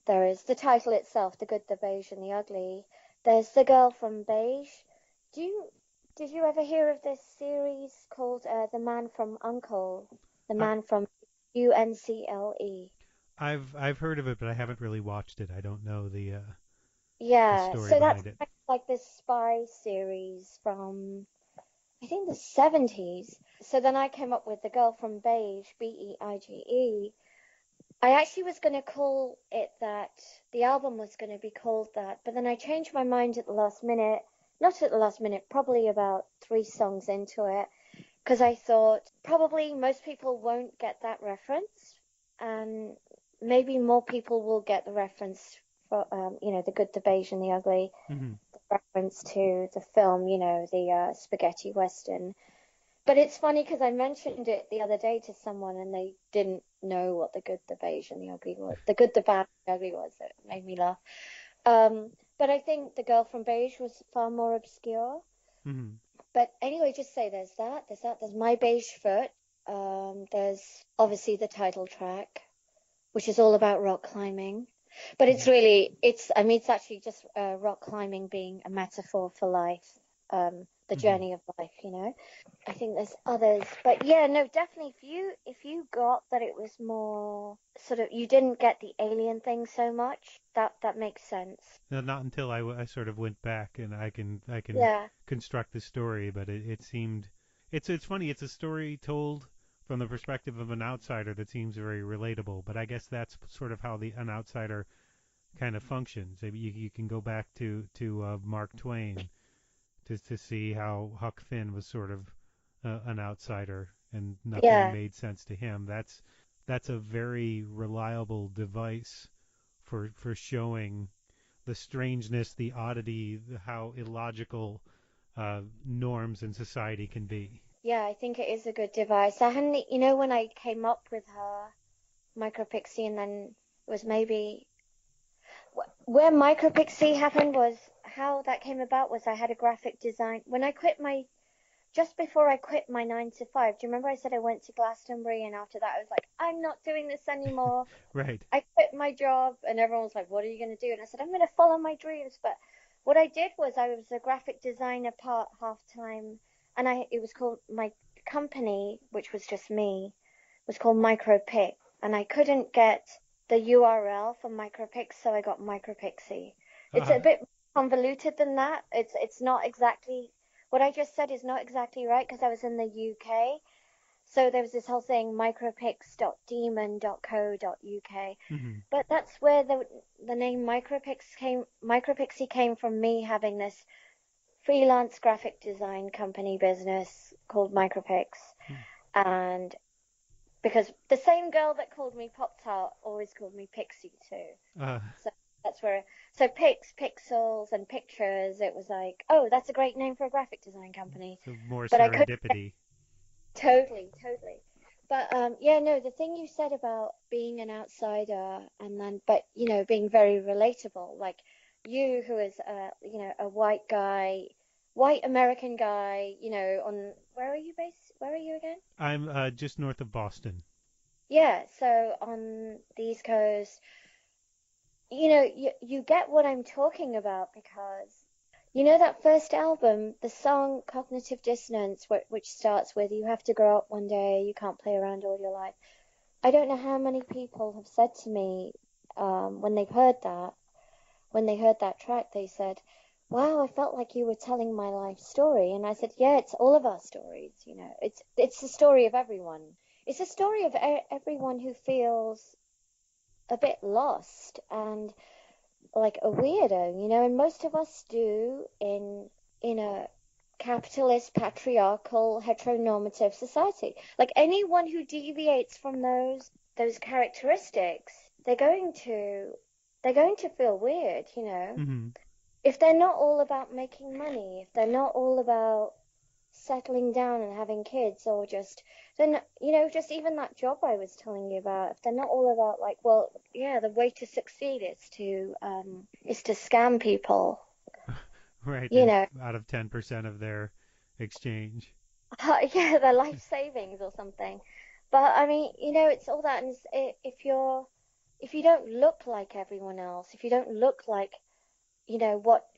There is the title itself, The Good, the Beige, and the Ugly. There's The Girl from Beige. Do you did you ever hear of this series called The Man from Uncle? The I, Man from UNCLE. I've heard of it, but I haven't really watched it. I don't know the Yeah, story so that's behind it. kind of like this spy series from I think the 70s. So then I came up with The Girl from Beige, Beige. I actually was going to call it that. The album was going to be called that, but then I changed my mind at the last minute. Not at the last minute, probably about 3 songs into it, because I thought probably most people won't get that reference, and maybe more people will get the reference for, The Good, the Beige, and the Ugly, Hmm. the reference to the film, the spaghetti western. But it's funny because I mentioned it the other day to someone and they didn't know what the good, the beige, and the ugly was. The good, the bad, and the ugly was. It made me laugh. But I think the girl from beige was far more obscure. Hmm. But anyway, just say there's My Beige Foot. There's obviously the title track, which is all about rock climbing. But Hmm. I mean, it's actually just rock climbing being a metaphor for life, the Hmm. journey of life. I think there's others, but yeah, no, definitely. If you got that, it was more sort of you didn't get the alien thing so much. That makes sense. No, not until I sort of went back and I can Yeah, construct the story, but it seemed it's funny. It's a story told from the perspective of an outsider that seems very relatable. But I guess that's sort of how an outsider kind of functions. Maybe you can go back to Mark Twain to see how Huck Finn was sort of an outsider and nothing Yeah. made sense to him. That's a very reliable device for showing the strangeness, the oddity, how illogical norms in society can be. Yeah, I think it is a good device. I hadn't, when I came up with her Micropixie, and then it was maybe where Micropixie happened was how that came about was I had a graphic design when I quit my just before I quit my 9 to 5. Do you remember I said I went to Glastonbury, and after that I was like, I'm not doing this anymore. Right. I quit my job, and everyone was like, what are you going to do? And I said, I'm going to follow my dreams. But what I did was I was a graphic designer part half time, and it was called my company, which was just me, was called Micropix, and I couldn't get the URL for Micropix, so I got Micropixie. It's a bit convoluted than that. It's not exactly what I just said is not exactly right because I was in the UK. So there was this whole thing, micropix.demon.co.uk. Hmm. But that's where the name Micropixie came from, me having this freelance graphic design company business called Micropix. And because the same girl that called me Pop Tart always called me Pixie too. Uh, So that's where, so pixels and pictures, it was like, oh, that's a great name for a graphic design company. so more But I couldn't. serendipity. Totally, totally. But yeah, no, the thing you said about being an outsider and then, but being very relatable, like you who is a white guy, white American guy, on where are you based? Where are you again? I'm just north of Boston. Yeah, so on the East Coast, you get what I'm talking about because that first album, the song Cognitive Dissonance, which starts with "You have to grow up one day, you can't play around all your life." I don't know how many people have said to me when when they heard that track, they said, "Wow, I felt like you were telling my life story." And I said, "Yeah, it's all of our stories. It's the story of everyone. It's a story of everyone who feels a bit lost and like a weirdo, and most of us do in a capitalist, patriarchal, heteronormative society. Like anyone who deviates from those characteristics, they're going to feel weird. Hmm. If they're not all about making money, if they're not all about settling down and having kids, or just then just even that job I was telling you about, if they're not all about like, well, yeah, the way to succeed is to scam people, Right, you and know out of 10% of their exchange. yeah, their life savings or something. But I mean, it's all that, and if you don't look like everyone else, if you don't look like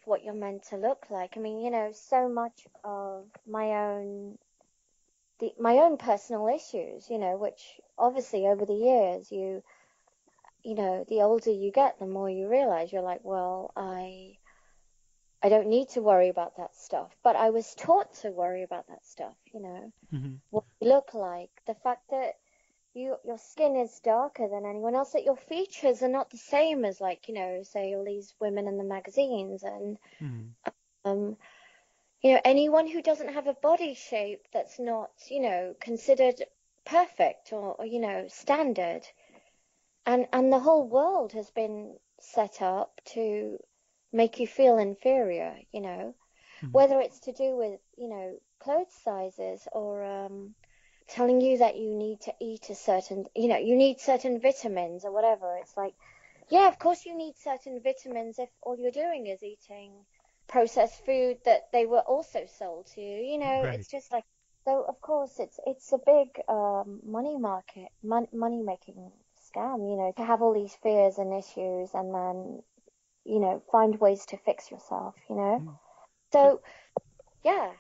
what you're meant to look like. I mean, so much of my own personal issues, which obviously over the years the older you get, the more you realize you're like, well, I don't need to worry about that stuff, but I was taught to worry about that stuff. Hmm. What you look like, the fact that your skin is darker than anyone else, that your features are not the same as like, say all these women in the magazines, and Hmm. um anyone who doesn't have a body shape that's not, considered perfect or standard. And the whole world has been set up to make you feel inferior. Hmm. Whether it's to do with, clothes sizes or telling you that you need to eat you need certain vitamins or whatever. It's like, yeah, of course you need certain vitamins if all you're doing is eating processed food that they were also sold to you. Right. It's just like, so of course it's a big money market, money making scam. To have all these fears and issues and then find ways to fix yourself. Mm. So So yeah.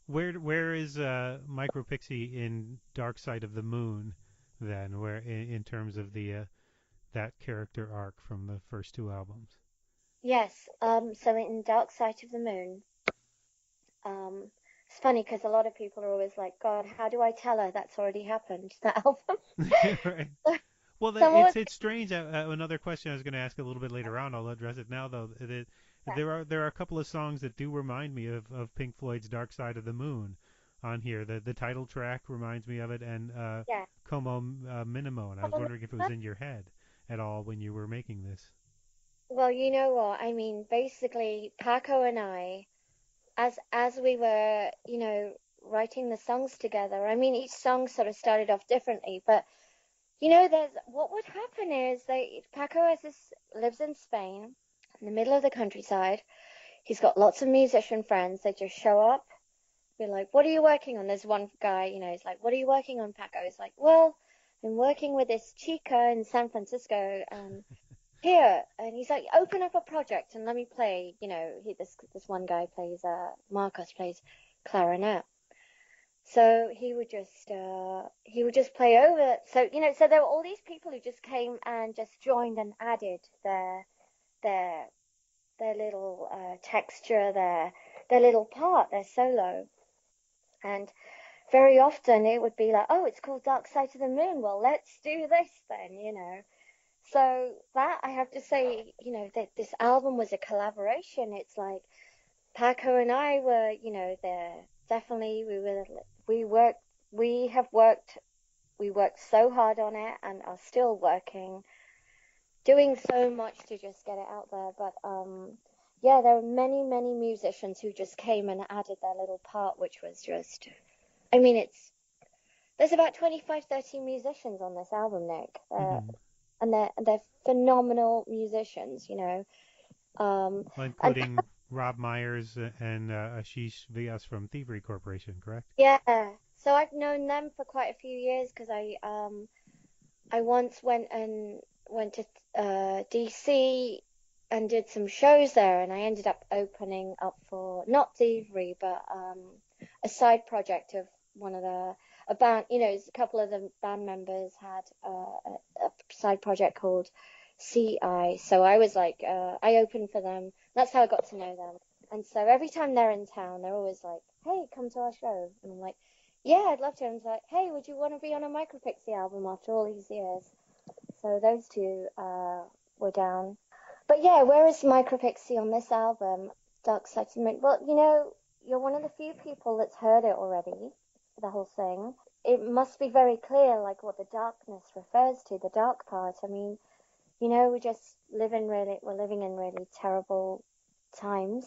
where is Micropixie in Dark Side of the Moon then? Where in terms of the that character arc from the first two albums? Yes. So in Dark Side of the Moon, um, it's funny because a lot of people are always like, God, how do I tell her that's already happened, that album? Right. Well, So what it's strange. Another question I was going to ask a little bit later on. I'll address it now, though. yeah, There are a couple of songs that do remind me of Pink Floyd's "Dark Side of the Moon" on here. The title track reminds me of it, and yeah. Como Minimo. And I was wondering if it was in your head at all when you were making this. Well, you know what? I mean, basically, Paco and I, as we were, writing the songs together. I mean, each song sort of started off differently, but there's what would happen is Paco lives in Spain, in the middle of the countryside. He's got lots of musician friends. They just show up. We're like, "What are you working on?" There's one guy, he's like, "What are you working on, Paco?" He's like, "Well, I'm working with this chica in San Francisco, and here," and he's like, "Open up a project and let me play." This one guy plays Marcos plays clarinet, so he would just play over. So there were all these people who just came and just joined and added their their little texture, their little part, their solo, and very often it would be like, "Oh, it's called Dark Side of the Moon. Well, let's do this then." So that I have to say, that this album was a collaboration. It's like Paco and I were, there definitely we worked so hard on it and are still working, doing so much to just get it out there. But yeah, there were many, many musicians who just came and added their little part, which was just, I mean, there's about 25, 30 musicians on this album, Nick. Hmm. And they're phenomenal musicians. Um, and Including Rob Myers and Ashish Vyas from Thievery Corporation, correct? yeah, so I've known them for quite a few years because I once went to DC and did some shows there, and I ended up opening up for not Thievery, but a side project of one of a band. A couple of the band members had a side project called CI, so I was like, I opened for them. That's how I got to know them. And so every time they're in town, they're always like, "Hey, come to our show," and I'm like, "Yeah, I'd love to." And it's like, "Hey, would you want to be on a Micropixie album after all these years?" So those two were down. But yeah, where is Micropixie on this album, Dark Side of the Moon? Well, you're one of the few people that's heard it already, the whole thing. It must be very clear, like, what the darkness refers to, the dark part. I mean, we're living in really terrible times.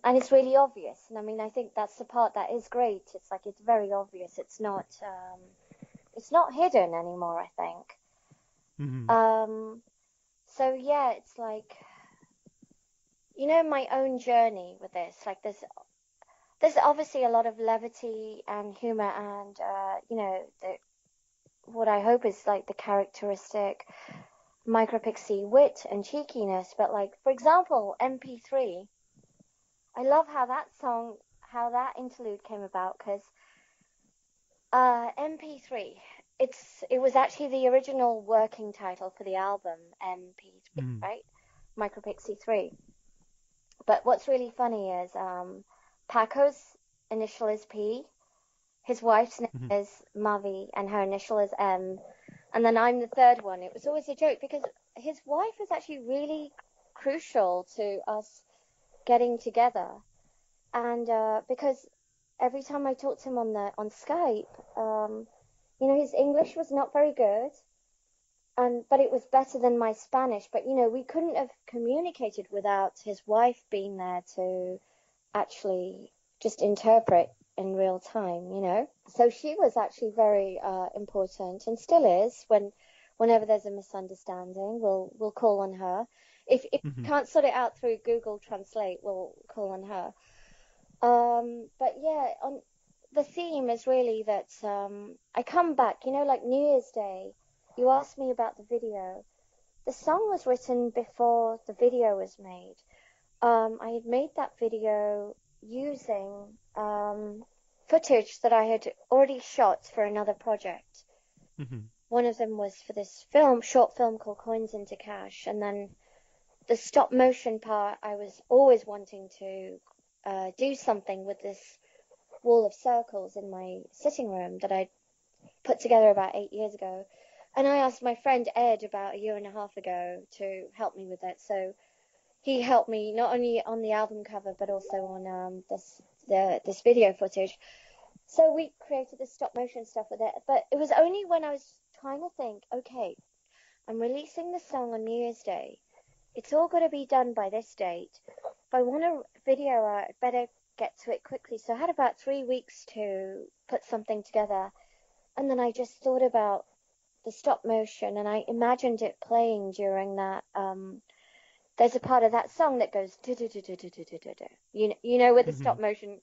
And it's really obvious. And I mean, I think that's the part that is great. It's like, it's very obvious. It's not hidden anymore, I think. Hmm. So yeah, it's like, my own journey with this. Like, there's obviously a lot of levity and humor, and what I hope is like the characteristic Micropixie wit and cheekiness. But like, for example, MP3. I love how that interlude came about, because MP3. It was actually the original working title for the album, MP3, Hmm. right? Micropixie 3. But what's really funny is Paco's initial is P, his wife's name Hmm. is Mavi, and her initial is M, and then I'm the third one. It was always a joke because his wife is actually really crucial to us getting together, and because every time I talked to him on Skype, his English was not very good, but it was better than my Spanish. But we couldn't have communicated without his wife being there to actually just interpret in real time. So she was actually very important, and still is. Whenever there's a misunderstanding, we'll call on her. If we Hmm. can't sort it out through Google Translate, we'll call on her. But yeah, on the theme is really that I come back, like New Year's Day. You asked me about the video. The song was written before the video was made. I had made that video using footage that I had already shot for another project. Hmm. One of them was for this short film called Coins into Cash, and then the stop motion part, I was always wanting to do something with this wall of circles in my sitting room that I put together about 8 years ago. And I asked my friend Ed about a year and a half ago to help me with it. So he helped me not only on the album cover but also on this video footage. So we created the stop motion stuff with it. But it was only when I was trying to think, okay, I'm releasing the song on New Year's Day. It's all got to be done by this date. If I want a video out, I better get to it quickly. So I had about 3 weeks to put something together. And then I just thought about the stop motion and I imagined it playing during that. There's a part of that song that goes, you know, with the stop motion.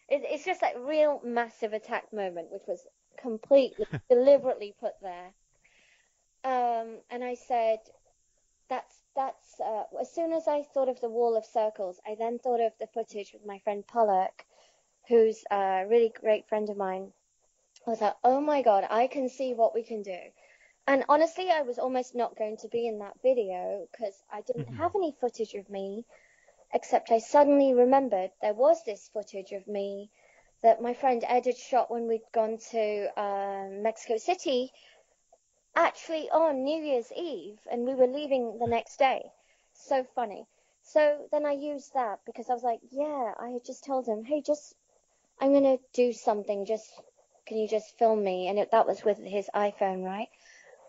It's just like real massive attack moment, which was completely deliberately put there. And I said, that's as soon as I thought of the wall of circles, I then thought of the footage with my friend Pollock, who's a really great friend of mine. I was like, oh my God, I can see what we can do. And honestly, I was almost not going to be in that video because I didn't have any footage of me, except I suddenly remembered there was this footage of me that my friend Ed had shot when we'd gone to Mexico City, actually on New Year's Eve, and we were leaving the next day. So funny. So then I used that because I was like, yeah, I had just told him, hey, I'm going to do something, can you just film me? And that was with his iPhone, right?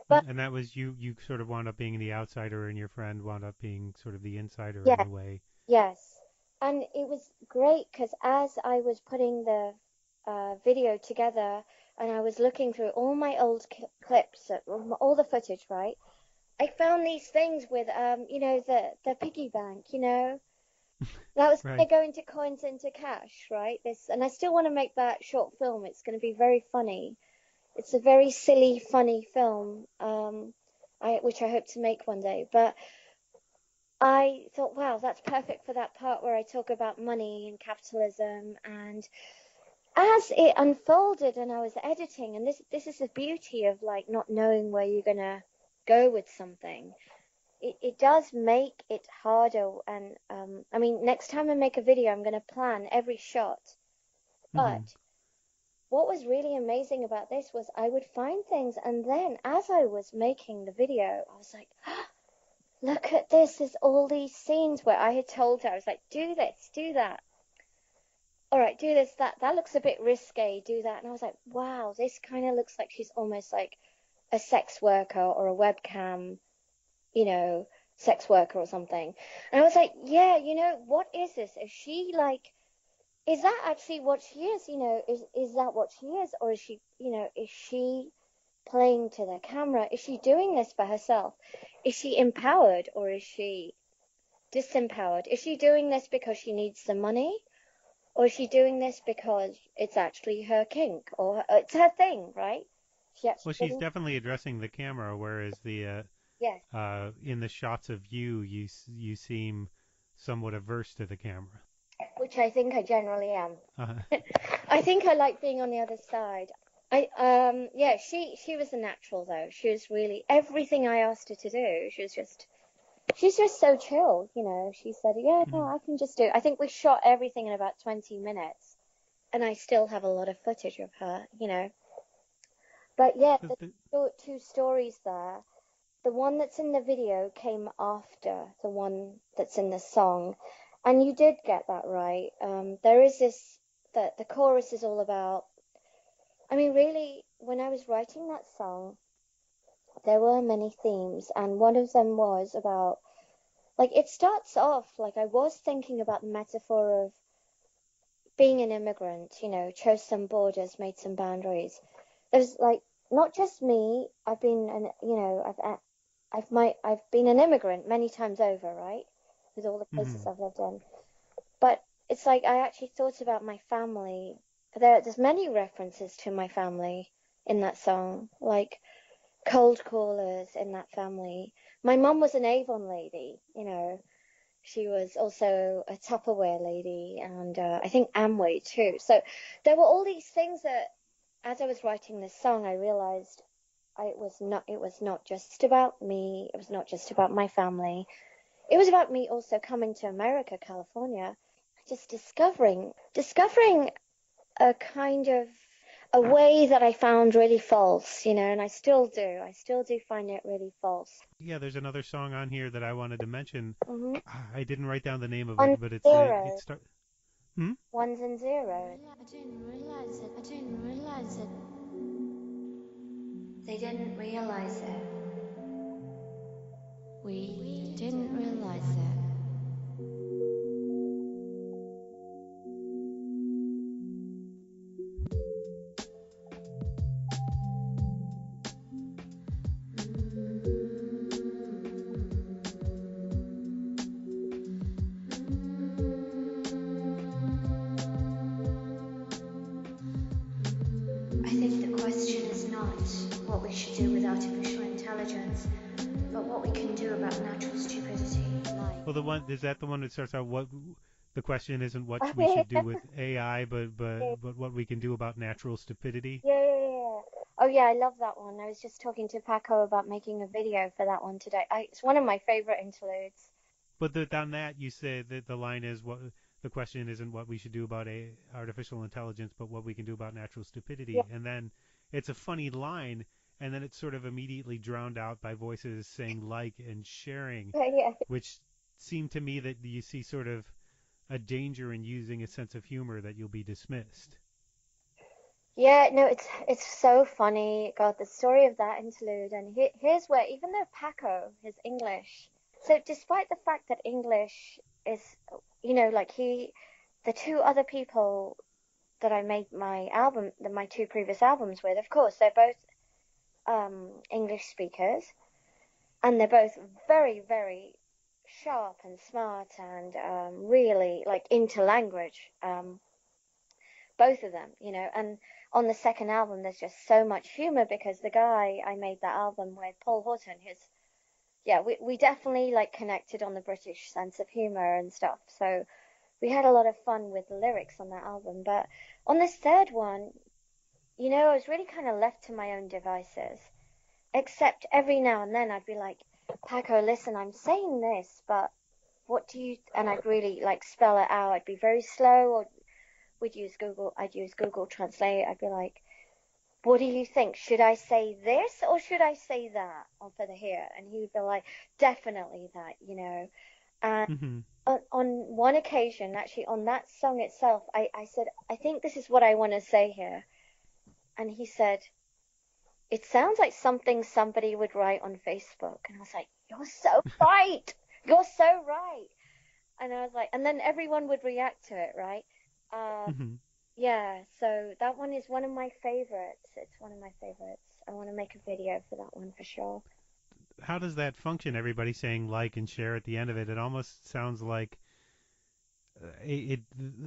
But and that was you sort of wound up being the outsider and your friend wound up being sort of the insider yeah, in a way. yes. And it was great because as I was putting the video together and I was looking through all my old clips, all the footage, right? I found these things with, you know, the piggy bank, you know, that was Right. going to coins into cash, right? And I still want to make that short film. It's going to be very funny. It's a very silly, funny film, which I hope to make one day. But I thought, wow, that's perfect for that part where I talk about money and capitalism. And as it unfolded and I was editing, and this is the beauty of like not knowing where you're gonna go with something. It does make it harder. And I mean, next time I make a video, I'm gonna plan every shot. But what was really amazing about this was I would find things, and then as I was making the video, I was like, look at this. There's all these scenes where I had told her, I was like, do this, do that. All right, do this, that looks a bit risque, do that. And I was like, wow, this kind of looks like she's almost like a sex worker or a webcam, you know, sex worker or something. And I was like, yeah, you know, what is this? Is she like, is that actually what she is? You know, is that what she is? Or is she, you know, is she playing to the camera? Is she doing this for herself? Is she empowered or is she disempowered? Is she doing this because she needs the money? Or is she doing this because it's actually her kink or it's her thing, right? Well, she's definitely addressing the camera, whereas Yes, in the shots of you seem somewhat averse to the camera. which I think I generally am. Uh, I think I like being on the other side. Yeah, she was a natural though. She was really everything I asked her to do. She's just so chill, you know. She said, "Yeah, no, I can just do it." I think we shot everything in about 20 minutes, and I still have a lot of footage of her, you know. But yeah, the two stories there. The one that's in the video came after the one that's in the song, and you did get that right. There is this that the chorus is all about. I mean, really, when I was writing that song, there were many themes, and one of them was about like it starts off like I was thinking about the metaphor of being an immigrant, you know, chose some borders, made some boundaries. There's like not just me. I've been an you know I've been an immigrant many times over, right? With all the places I've lived in. But it's like I actually thought about my family. There's many references to my family in that song, like cold callers in that family. My mum was an Avon lady, you know. She was also a Tupperware lady and I think Amway too. So there were all these things that as I was writing this song, I realized it was not just about me. It was not just about my family. It was about me also coming to America, California, just discovering a kind of a way that I found really false, you know, and I still do. I still do find it really false. Yeah, there's another song on here that I wanted to mention. Hmm. I didn't write down the name of On it, but it zeros, start. Hmm? ones and zeros. I didn't realize it. I didn't realize it. They didn't realize it. We didn't realize it. I think the question is not what we should do with artificial intelligence, but what we can do about natural stupidity. Well, the one is that the one that starts out. What the question isn't what Like, we should do with AI, but what we can do about natural stupidity. yeah. Oh yeah, I love that one. I was just talking to Paco about making a video for that one today. It's one of my favorite interludes. But on that, you say that the line is what the question isn't what we should do about artificial intelligence, but what we can do about natural Yeah, stupidity. And then it's a funny line, and then it's sort of immediately drowned out by voices saying like and sharing, yeah. which seemed to me that you see sort of a danger in using a sense of humor that you'll be dismissed. Yeah, no, it's so funny. God, the story of that interlude, and here's where, even though Paco, his English, so despite the fact that English is, you know, like the two other people that I made my two previous albums with, of course, they're both English speakers, and they're both very, very sharp and smart and really like into language. Both of them, you know. And on the second album, there's just so much humor because the guy I made that album with, Paul Horton, yeah, we definitely like connected on the British sense of humor and stuff. So we had a lot of fun with the lyrics on that album. But on this third one, you know, I was really kind of left to my own devices, except every now and then I'd be like, Paco, listen, I'm saying this, but what do you, and I'd really like spell it out. I'd be very slow, or I'd use Google Translate. I'd be like, what do you think? Should I say this or should I say that for the here? And he would be like, definitely that, you know. And Hmm. on one occasion, actually on that song itself, I said, I think this is what I want to say here. And he said, it sounds like something somebody would write on Facebook. And I was like, you're so right. You're so right. And I was like, and then everyone would react to it, right? Uh, Hmm. Yeah, so that one is one of my favorites. It's one of my favorites. I want to make a video for that one for sure. How does that function? Everybody saying like and share at the end of it. It almost sounds like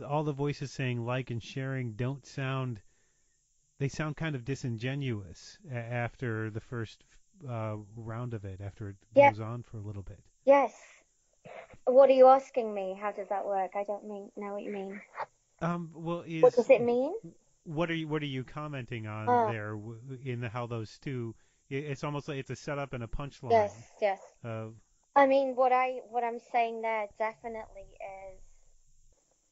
all the voices saying like and sharing don't sound. They sound kind of disingenuous after the first round of it. After it Yeah, goes on for a little bit. yes. What are you asking me? How does that work? I don't know what you mean. Well, What does it mean? what are you commenting on Ah, there in how those two? It's almost like it's a setup and a yes, punchline. yes. Uh, I mean, what I'm saying there definitely is.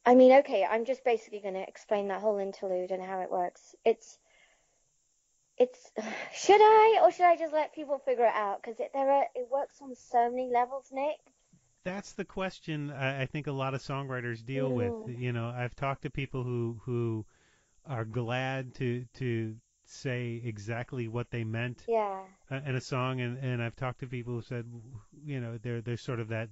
I mean, okay, I'm just basically going to explain that whole interlude and how it works. It's should I or should I just let people figure it out? Because it works on so many levels, Nick. that's the question I think a lot of songwriters deal with. Mm, You know, I've talked to people who are glad to say exactly what they meant yeah. in a song, and I've talked to people who said, you know, there's sort of that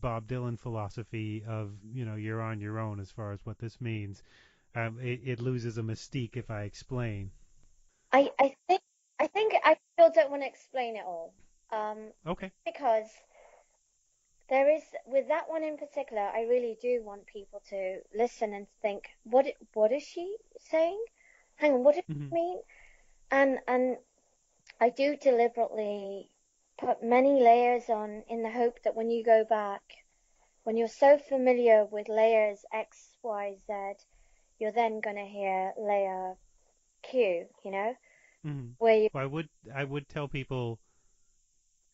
Bob Dylan philosophy of, you know, you're on your own as far as what this means. It loses a mystique if I explain. I, I think I think I still don't want to explain it all. Okay. Because there is with that one in particular, I really do want people to listen and think, what is she saying? Hang on, what does Hmm. it mean? And I do deliberately put many layers on in the hope that when you go back, when you're so familiar with layers X, Y, Z, you're then gonna hear layer Q, you know, Hmm. where you Well, I would tell people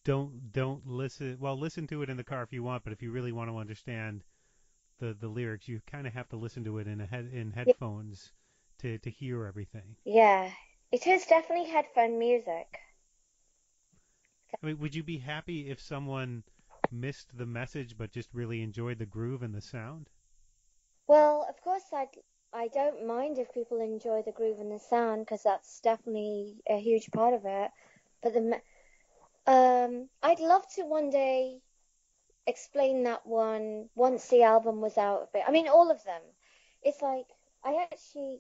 don't listen. Well, listen to it in the car if you want, but if you really want to understand the lyrics, you kind of have to listen to it in headphones to hear everything. Yeah, it is definitely headphone music. I mean, would you be happy if someone missed the message but just really enjoyed the groove and the sound? Well, of course, I don't mind if people enjoy the groove and the sound because that's definitely a huge part of it. But I'd love to one day explain that one once the album was out of it. I mean, all of them. It's like I actually,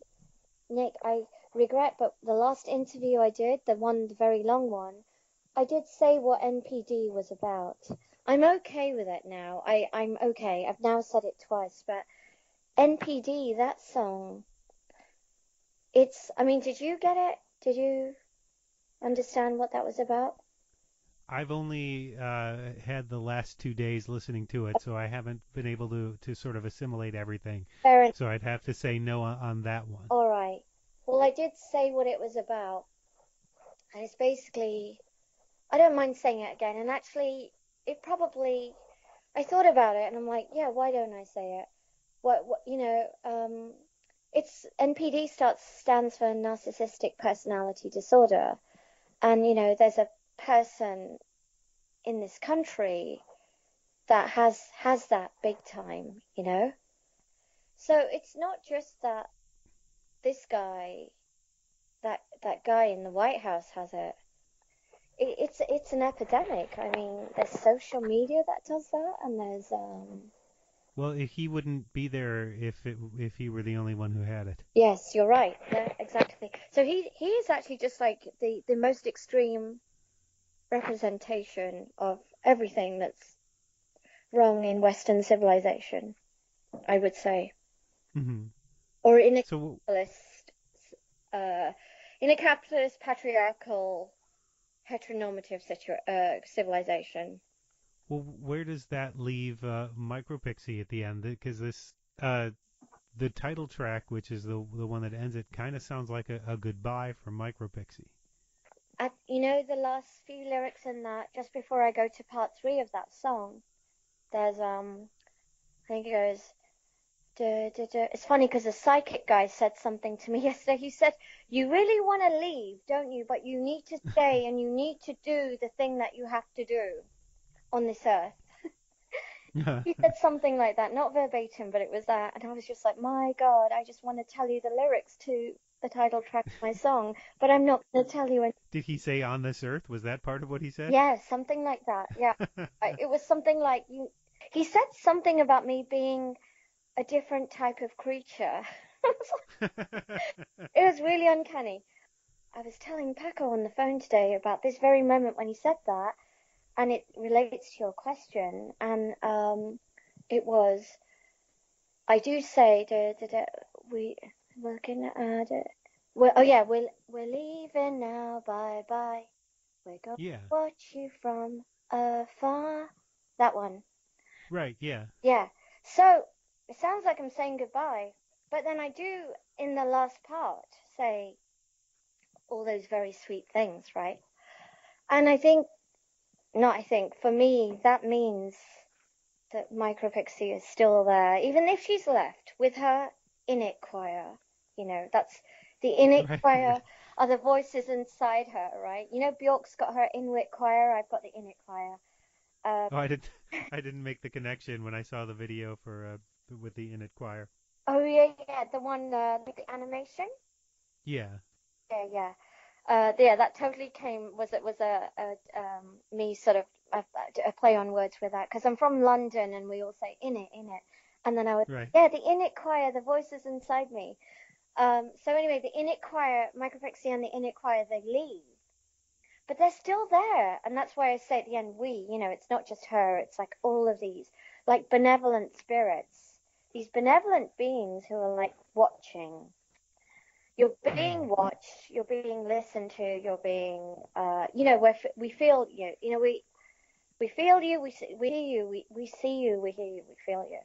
Nick, I regret, but the last interview I did, the very long one, I did say what NPD was about. I'm okay with it now. I'm okay. I've now said it twice, but NPD, that song, I mean, did you get it? Did you understand what that was about? I've only had the last 2 days listening to it, so I haven't been able to sort of assimilate everything. Fair enough. So I'd have to say no on that one. All right. Well, I did say what it was about, and it's basically, I don't mind saying it again. And actually, I thought about it, and I'm like, yeah, why don't I say it? It's NPD stands for narcissistic personality disorder, and there's a person in this country that has that big time. So it's not just that this guy, that guy in the White House has it. It's an epidemic. I mean, there's social media that does that, and there's Well, he wouldn't be there if he were the only one who had it. Yes, you're right. Yeah, exactly. So he is actually just like the most extreme representation of everything that's wrong in Western civilization, I would say, Hmm. or So, uh, in a capitalist, patriarchal, heteronormative civilization. well, where does that leave Micropixie at the end? Because the title track, which is the one that ends it, kind of sounds like a goodbye for Micropixie. The last few lyrics in that, just before I go to part 3 of that song, there's I think it goes. Duh, duh, duh. It's funny because the psychic guy said something to me yesterday. He said, "You really want to leave, don't you? But you need to stay and you need to do the thing that you have to do on this earth." He said something like that, not verbatim, but it was that. And I was just like, my God, I just want to tell you the lyrics to the title track of my song, but I'm not going to tell you. Did he say "on this earth"? Was that part of what he said? Yeah, something like that. Yeah. It was something like he said something about me being a different type of creature. It was really uncanny. I was telling Paco on the phone today about this very moment when he said that, and it relates to your question. And it was, I do say, we looking at it. Oh yeah, we're leaving now. Bye bye. We're going to Yeah. watch you from afar. That one. Right. Yeah. Yeah. So it sounds like I'm saying goodbye, but then I do in the last part say all those very sweet things, right? And for me, that means that Micropixie is still there, even if she's left with her init choir. That's the init Right. choir are the voices inside her, right? Bjork's got her Inuit choir, I've got the init choir. Oh, I didn't make the connection when I saw the video for with the Init choir. Oh yeah, yeah, the one with the animation. Yeah. Yeah, yeah. Yeah, that totally was me sort of a play on words with that because I'm from London and we all say in it, and then I would Right. yeah the init choir, the voices inside me. So anyway, the init choir, Micropixie and the init choir, they leave, but they're still there, and that's why I say at the end we. It's not just her; it's like all of these like benevolent spirits, these benevolent beings who are like watching. You're being watched, you're being listened to, you're being, we feel you, we feel you, we hear you, we see you, we hear you, we feel you,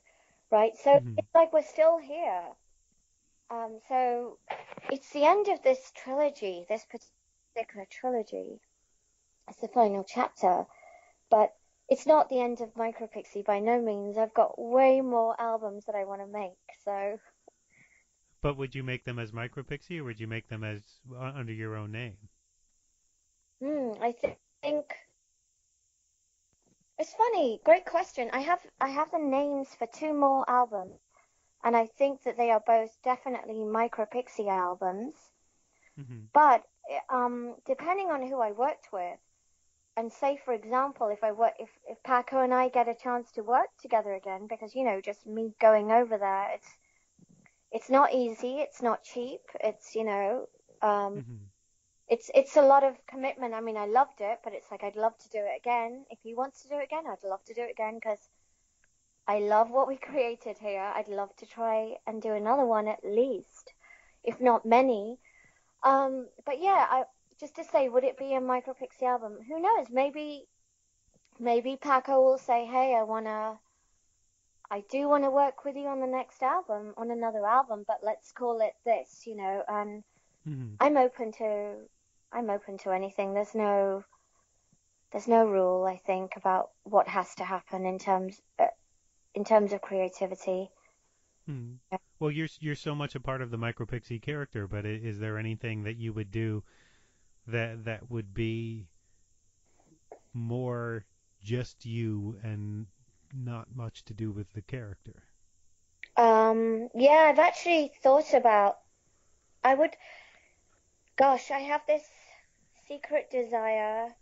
right? So Hmm. it's like we're still here. So it's the end of this trilogy, this particular trilogy. It's the final chapter, but it's not the end of Micropixie by no means. I've got way more albums that I want to make, so. But would you make them as Micropixie, or would you make them as under your own name? I think it's funny. Great question. I have the names for two more albums, and I think that they are both definitely Micropixie albums. Mm-hmm. But depending on who I worked with, and say for example, if Paco and I get a chance to work together again, because just me going over there, it's not easy, it's not cheap, um, Mm-hmm. it's a lot of commitment. I mean, I loved it, but it's like I'd love to do it again. If he wants to do it again, I'd love to do it again because I love what we created here. I'd love to try and do another one at least, if not many. But yeah, just to say, would it be a Micropixie album? Who knows? Maybe Paco will say, "Hey, I do want to work with you on the next album, on another album, but let's call it this," And Mm-hmm. I'm open to, I'm open to anything. There's no rule, I think, about what has to happen in terms of creativity. Mm-hmm. Well, you're so much a part of the Micropixie character, but is there anything that you would do that would be more just you and not much to do with the character? Yeah, I've actually thought about. I would. Gosh, I have this secret desire,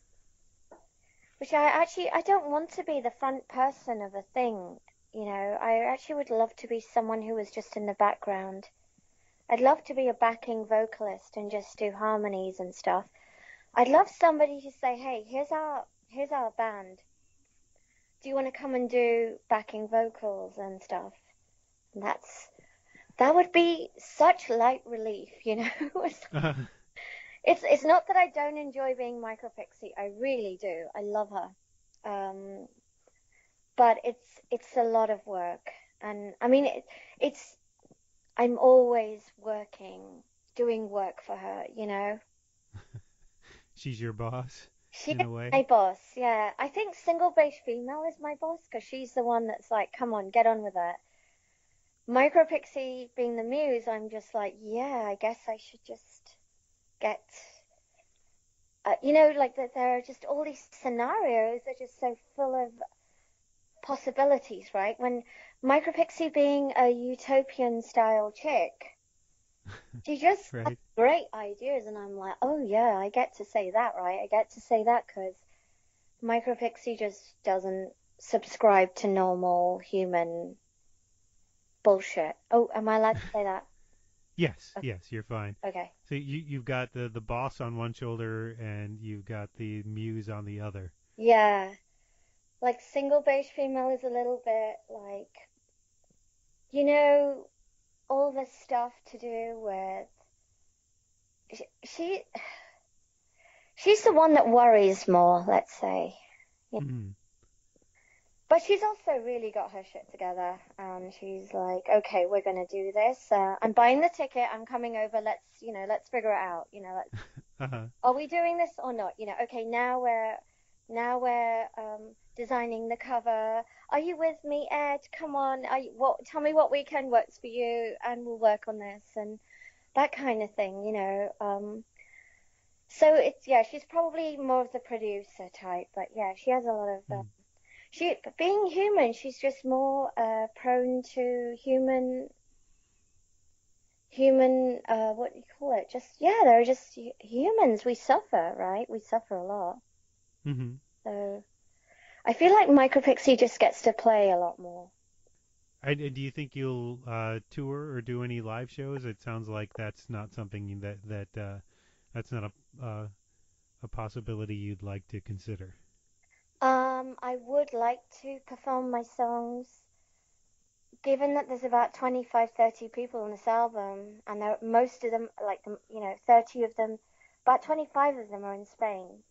which I don't want to be the front person of a thing. I actually would love to be someone who was just in the background. I'd love to be a backing vocalist and just do harmonies and stuff. I'd love somebody to say, "Hey, here's our band. Do you want to come and do backing vocals and stuff?" And that would be such light relief. It's not that I don't enjoy being Micropixie. I really do. I love her. Um, but it's a lot of work, and I mean it's I'm always working, doing work for her. She's your boss, She in is a way. my boss, yeah. I think single Beige Female is my boss because she's the one that's like, come on, get on with it. Micropixie being the muse, I'm just like, yeah, I guess I should just get, like that. There are just all these scenarios that are just so full of possibilities, right? When Micropixie being a utopian style chick, she just has Right. great ideas, and I'm like, oh yeah, I get to say that, right? I get to say that because Micropixie just doesn't subscribe to normal human bullshit. Oh, am I allowed to say that? Yes, yes, you're fine. Okay. So you've got the boss on one shoulder and you've got the muse on the other. Yeah. Like single Beige Female is a little bit like, you know, all the stuff to do with she she's the one that worries more, let's say. Yeah. Mm-hmm. But she's also really got her shit together. She's like, okay, we're gonna do this. I'm buying the ticket. I'm coming over. Let's figure it out. Uh-huh. Are we doing this or not? Okay, now we're designing the cover. Are you with me, Ed? Come on. Tell me what weekend works for you, and we'll work on this and that kind of thing. So she's probably more of the producer type, but yeah, she has a lot of Mm. she being human. She's just more prone to human what do you call it? Just yeah, they're just humans. We suffer, right? We suffer a lot. Mm-hmm. So I feel like Micropixie just gets to play a lot more. Do you think you'll tour or do any live shows? It sounds like that's not something that's not a possibility you'd like to consider. I would like to perform my songs, given that there's about 25, 30 people on this album, and most of them, 30 of them, about 25 of them are in Spain.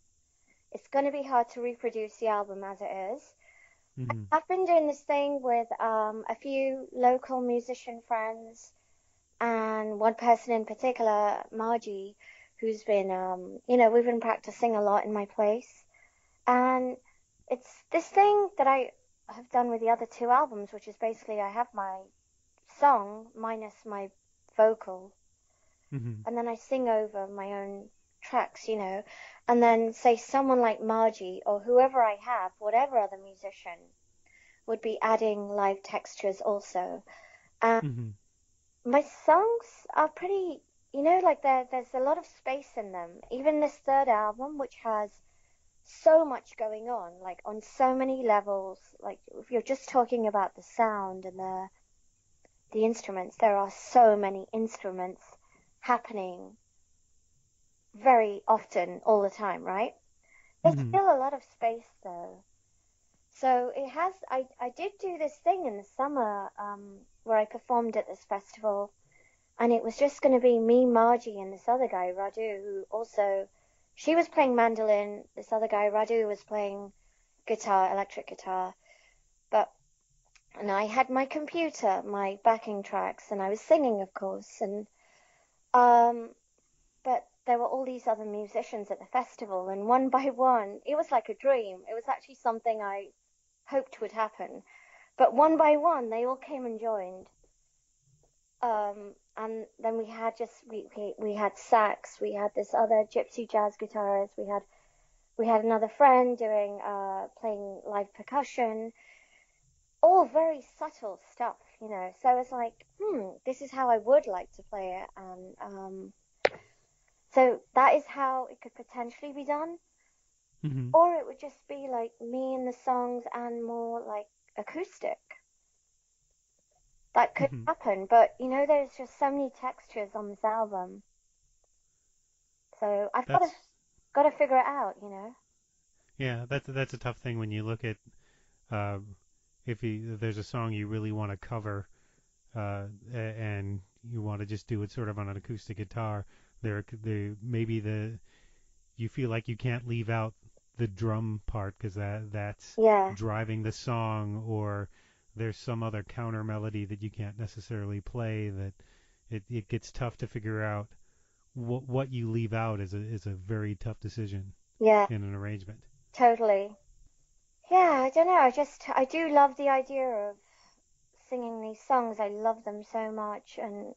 It's going to be hard to reproduce the album as it is. Mm-hmm. I've been doing this thing with a few local musician friends and one person in particular, Margie, who's been, we've been practicing a lot in my place. And it's this thing that I have done with the other two albums, which is basically I have my song minus my vocal, Mm-hmm. and then I sing over my own tracks, and then say someone like Margie or whoever I have, whatever other musician, would be adding live textures also. And Mm-hmm. my songs are pretty, like there's a lot of space in them. Even this third album, which has so much going on, like on so many levels. Like if you're just talking about the sound and the instruments, there are so many instruments happening very often all the time, right? There's Mm-hmm. still a lot of space though. So it has, I did do this thing in the summer where I performed at this festival, and it was just going to be me, Margie, and this other guy, Radu, who also, she was playing mandolin, this other guy, Radu, was playing guitar, electric guitar, and I had my computer, my backing tracks, and I was singing, of course, and but there were all these other musicians at the festival, and one by one, it was like a dream. It was actually something I hoped would happen. But one by one, they all came and joined. And then we had sax, we had this other gypsy jazz guitarist, we had another friend doing playing live percussion, all very subtle stuff, So it's like, this is how I would like to play it, and so that is how it could potentially be done. Mm-hmm. Or it would just be like me and the songs and more like acoustic. That could Mm-hmm. happen, but there's just so many textures on this album. So I've That's got to figure it out, yeah. That's a tough thing when you look at uh, if there's a song you really want to cover and you want to just do it sort of on an acoustic guitar. There maybe you feel like you can't leave out the drum part because that's Yeah, driving the song, or there's some other counter melody that you can't necessarily play. That it gets tough to figure out what you leave out is a very tough decision yeah, in an arrangement. totally. Yeah, I don't know. I do love the idea of singing these songs. I love them so much, and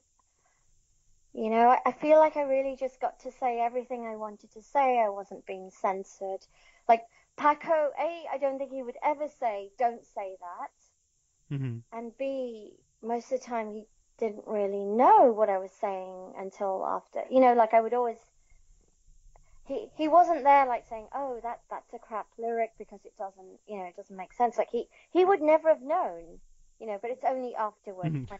I feel like I really just got to say everything I wanted to say. I wasn't being censored. Like Paco, A, I don't think he would ever say, don't say that. Hmm. And B, most of the time he didn't really know what I was saying until after. Like I would always, he wasn't there like saying, oh, that's a crap lyric because it doesn't make sense. Like he would never have known, but it's only afterwards Hmm. when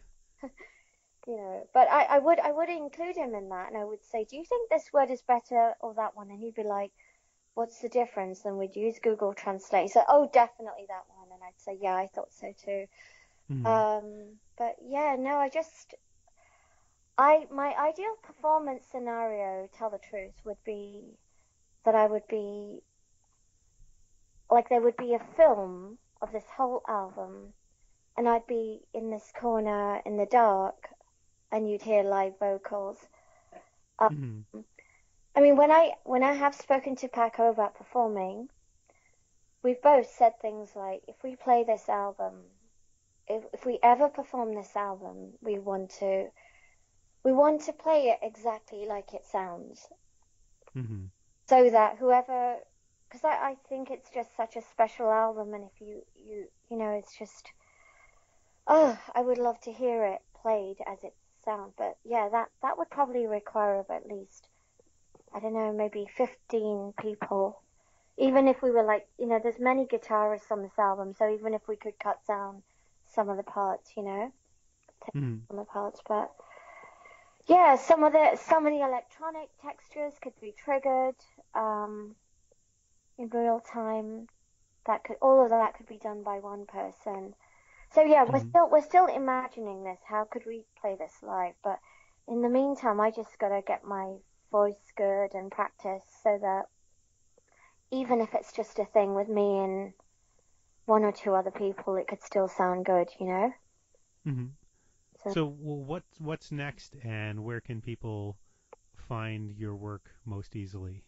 but I would include him in that, and I would say, do you think this word is better or that one? And he'd be like, what's the difference? And we'd use Google Translate. He said, oh, definitely that one. And I'd say, yeah, I thought so too. Hmm. But yeah, no, my ideal performance scenario, tell the truth, would be that I would be like there would be a film of this whole album, and I'd be in this corner in the dark, and you'd hear live vocals. Um, Hmm. I mean, when I have spoken to Paco about performing, we've both said things like, if we play this album, if we ever perform this album, we want to play it exactly like it sounds, Hmm. so that whoever, because I think it's just such a special album, and if it's just, oh, I would love to hear it played as it sounds. But yeah, that would probably require of at least, I don't know, maybe 15 people. Even if we were like, there's many guitarists on this album, so even if we could cut down some of the parts, take Hmm. some of the parts, but yeah, some of the electronic textures could be triggered um, in real time. All of that could be done by one person. So yeah, we're Hmm. still imagining this. How could we play this live? But in the meantime, I just gotta get my voice good and practice so that even if it's just a thing with me and one or two other people, it could still sound good. Hmm. So So, well, what's next, and where can people find your work most easily?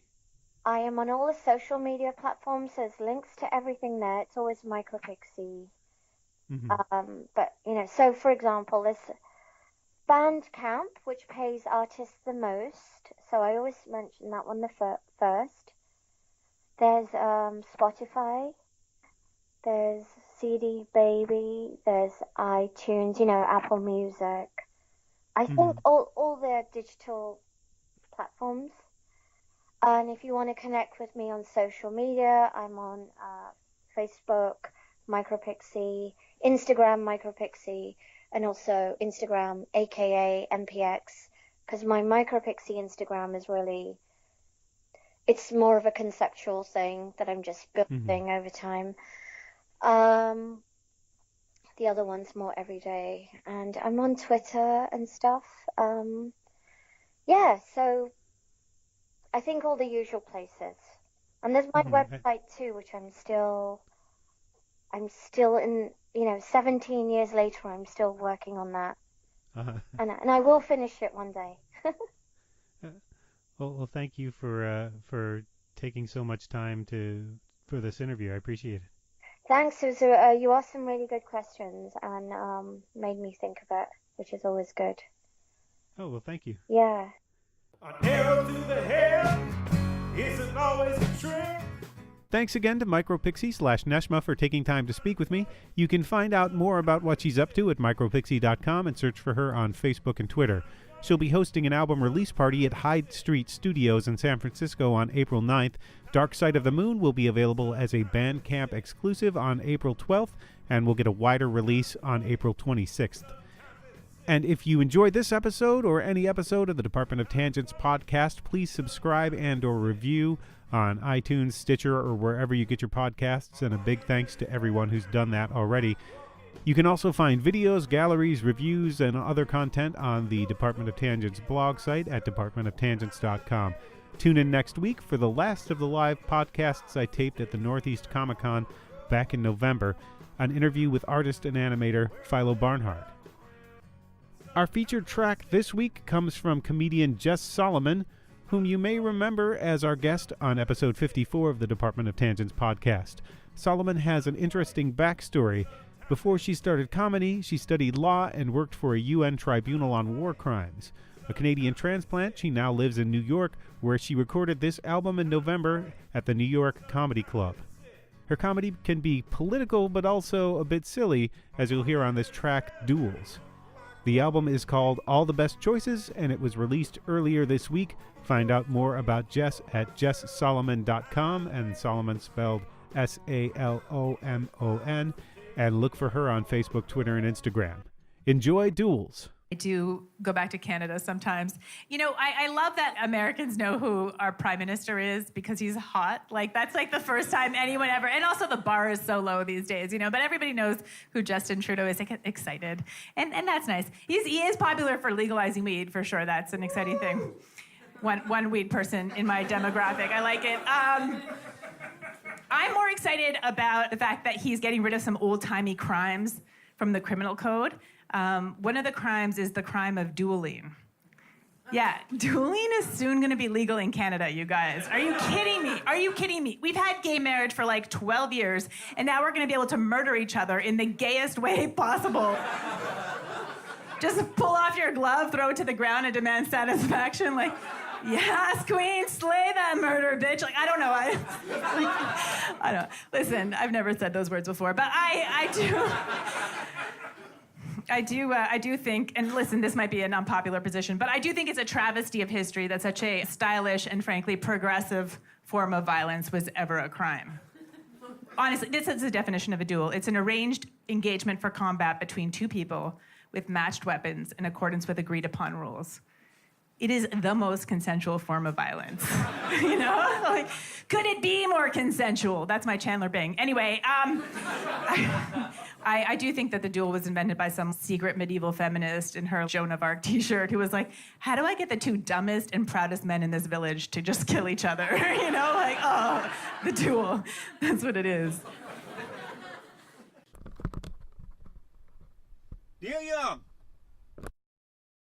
I am on all the social media platforms. There's links to everything there. It's always Micropixie. Hmm. But so for example, this Bandcamp, which pays artists the most, so I always mention that one first. There's Spotify, there's CD Baby, there's iTunes, Apple Music. I think all the digital platforms. And if you want to connect with me on social media, I'm on Facebook, Micropixie, Instagram, Micropixie, and also Instagram, aka MPX, because my Micropixie Instagram is really, it's more of a conceptual thing that I'm just building over time. The other one's more everyday, and I'm on Twitter and stuff. Yeah, so I think all the usual places. And there's my website too, which I'm still in, 17 years later, I'm still working on that. And I will finish it one day. Well, thank you for taking so much time for this interview. I appreciate it. Thanks. You asked some really good questions and made me think of it, which is always good. Oh, well, thank you. Yeah. An arrow to the head isn't always a trick. Thanks again to Micropixie/Neshma for taking time to speak with me. You can find out more about what she's up to at micropixie.com and search for her on Facebook and Twitter. She'll be hosting an album release party at Hyde Street Studios in San Francisco on April 9th. Dark Side of the Moon will be available as a Bandcamp exclusive on April 12th, and will get a wider release on April 26th. And if you enjoyed this episode or any episode of the Department of Tangents podcast, please subscribe and or review on iTunes, Stitcher, or wherever you get your podcasts, and a big thanks to everyone who's done that already. You can also find videos, galleries, reviews, and other content on the Department of Tangents blog site at departmentoftangents.com. Tune in next week for the last of the live podcasts I taped at the Northeast Comic-Con back in November, an interview with artist and animator Philo Barnhart. Our featured track this week comes from comedian Jess Solomon, whom you may remember as our guest on episode 54 of the Department of Tangents podcast. Solomon has an interesting backstory. Before she started comedy, she studied law and worked for a UN tribunal on war crimes. A Canadian transplant, she now lives in New York, where she recorded this album in November at the New York Comedy Club. Her comedy can be political but also a bit silly, as you'll hear on this track, Duels. The album is called All the Best Choices, and it was released earlier this week. Find out more about Jess at jesssolomon.com, and Solomon spelled Salomon, and look for her on Facebook, Twitter, and Instagram. Enjoy Duels. I do go back to Canada sometimes. I love that Americans know who our prime minister is because he's hot. That's the first time anyone ever, and also the bar is so low these days, but everybody knows who Justin Trudeau is. I get excited. And that's nice. He is popular for legalizing weed, for sure. That's an exciting thing. One weed person in my demographic. I like it. I'm more excited about the fact that he's getting rid of some old-timey crimes from the criminal code. One of the crimes is the crime of dueling. Yeah, dueling is soon going to be legal in Canada, you guys. Are you kidding me? Are you kidding me? We've had gay marriage for 12 years, and now we're going to be able to murder each other in the gayest way possible. Just pull off your glove, throw it to the ground, and demand satisfaction. Yes, queen, slay that murder, bitch. I don't know. I don't. Listen, I've never said those words before, but I do think, and listen, this might be an unpopular position, but I do think it's a travesty of history that such a stylish and frankly progressive form of violence was ever a crime. Honestly, this is the definition of a duel. It's an arranged engagement for combat between two people with matched weapons in accordance with agreed upon rules. It is the most consensual form of violence. Could it be more consensual? That's my Chandler Bing. Anyway, I do think that the duel was invented by some secret medieval feminist in her Joan of Arc t-shirt who was like, how do I get the two dumbest and proudest men in this village to just kill each other? The duel. That's what it is. Dear Young,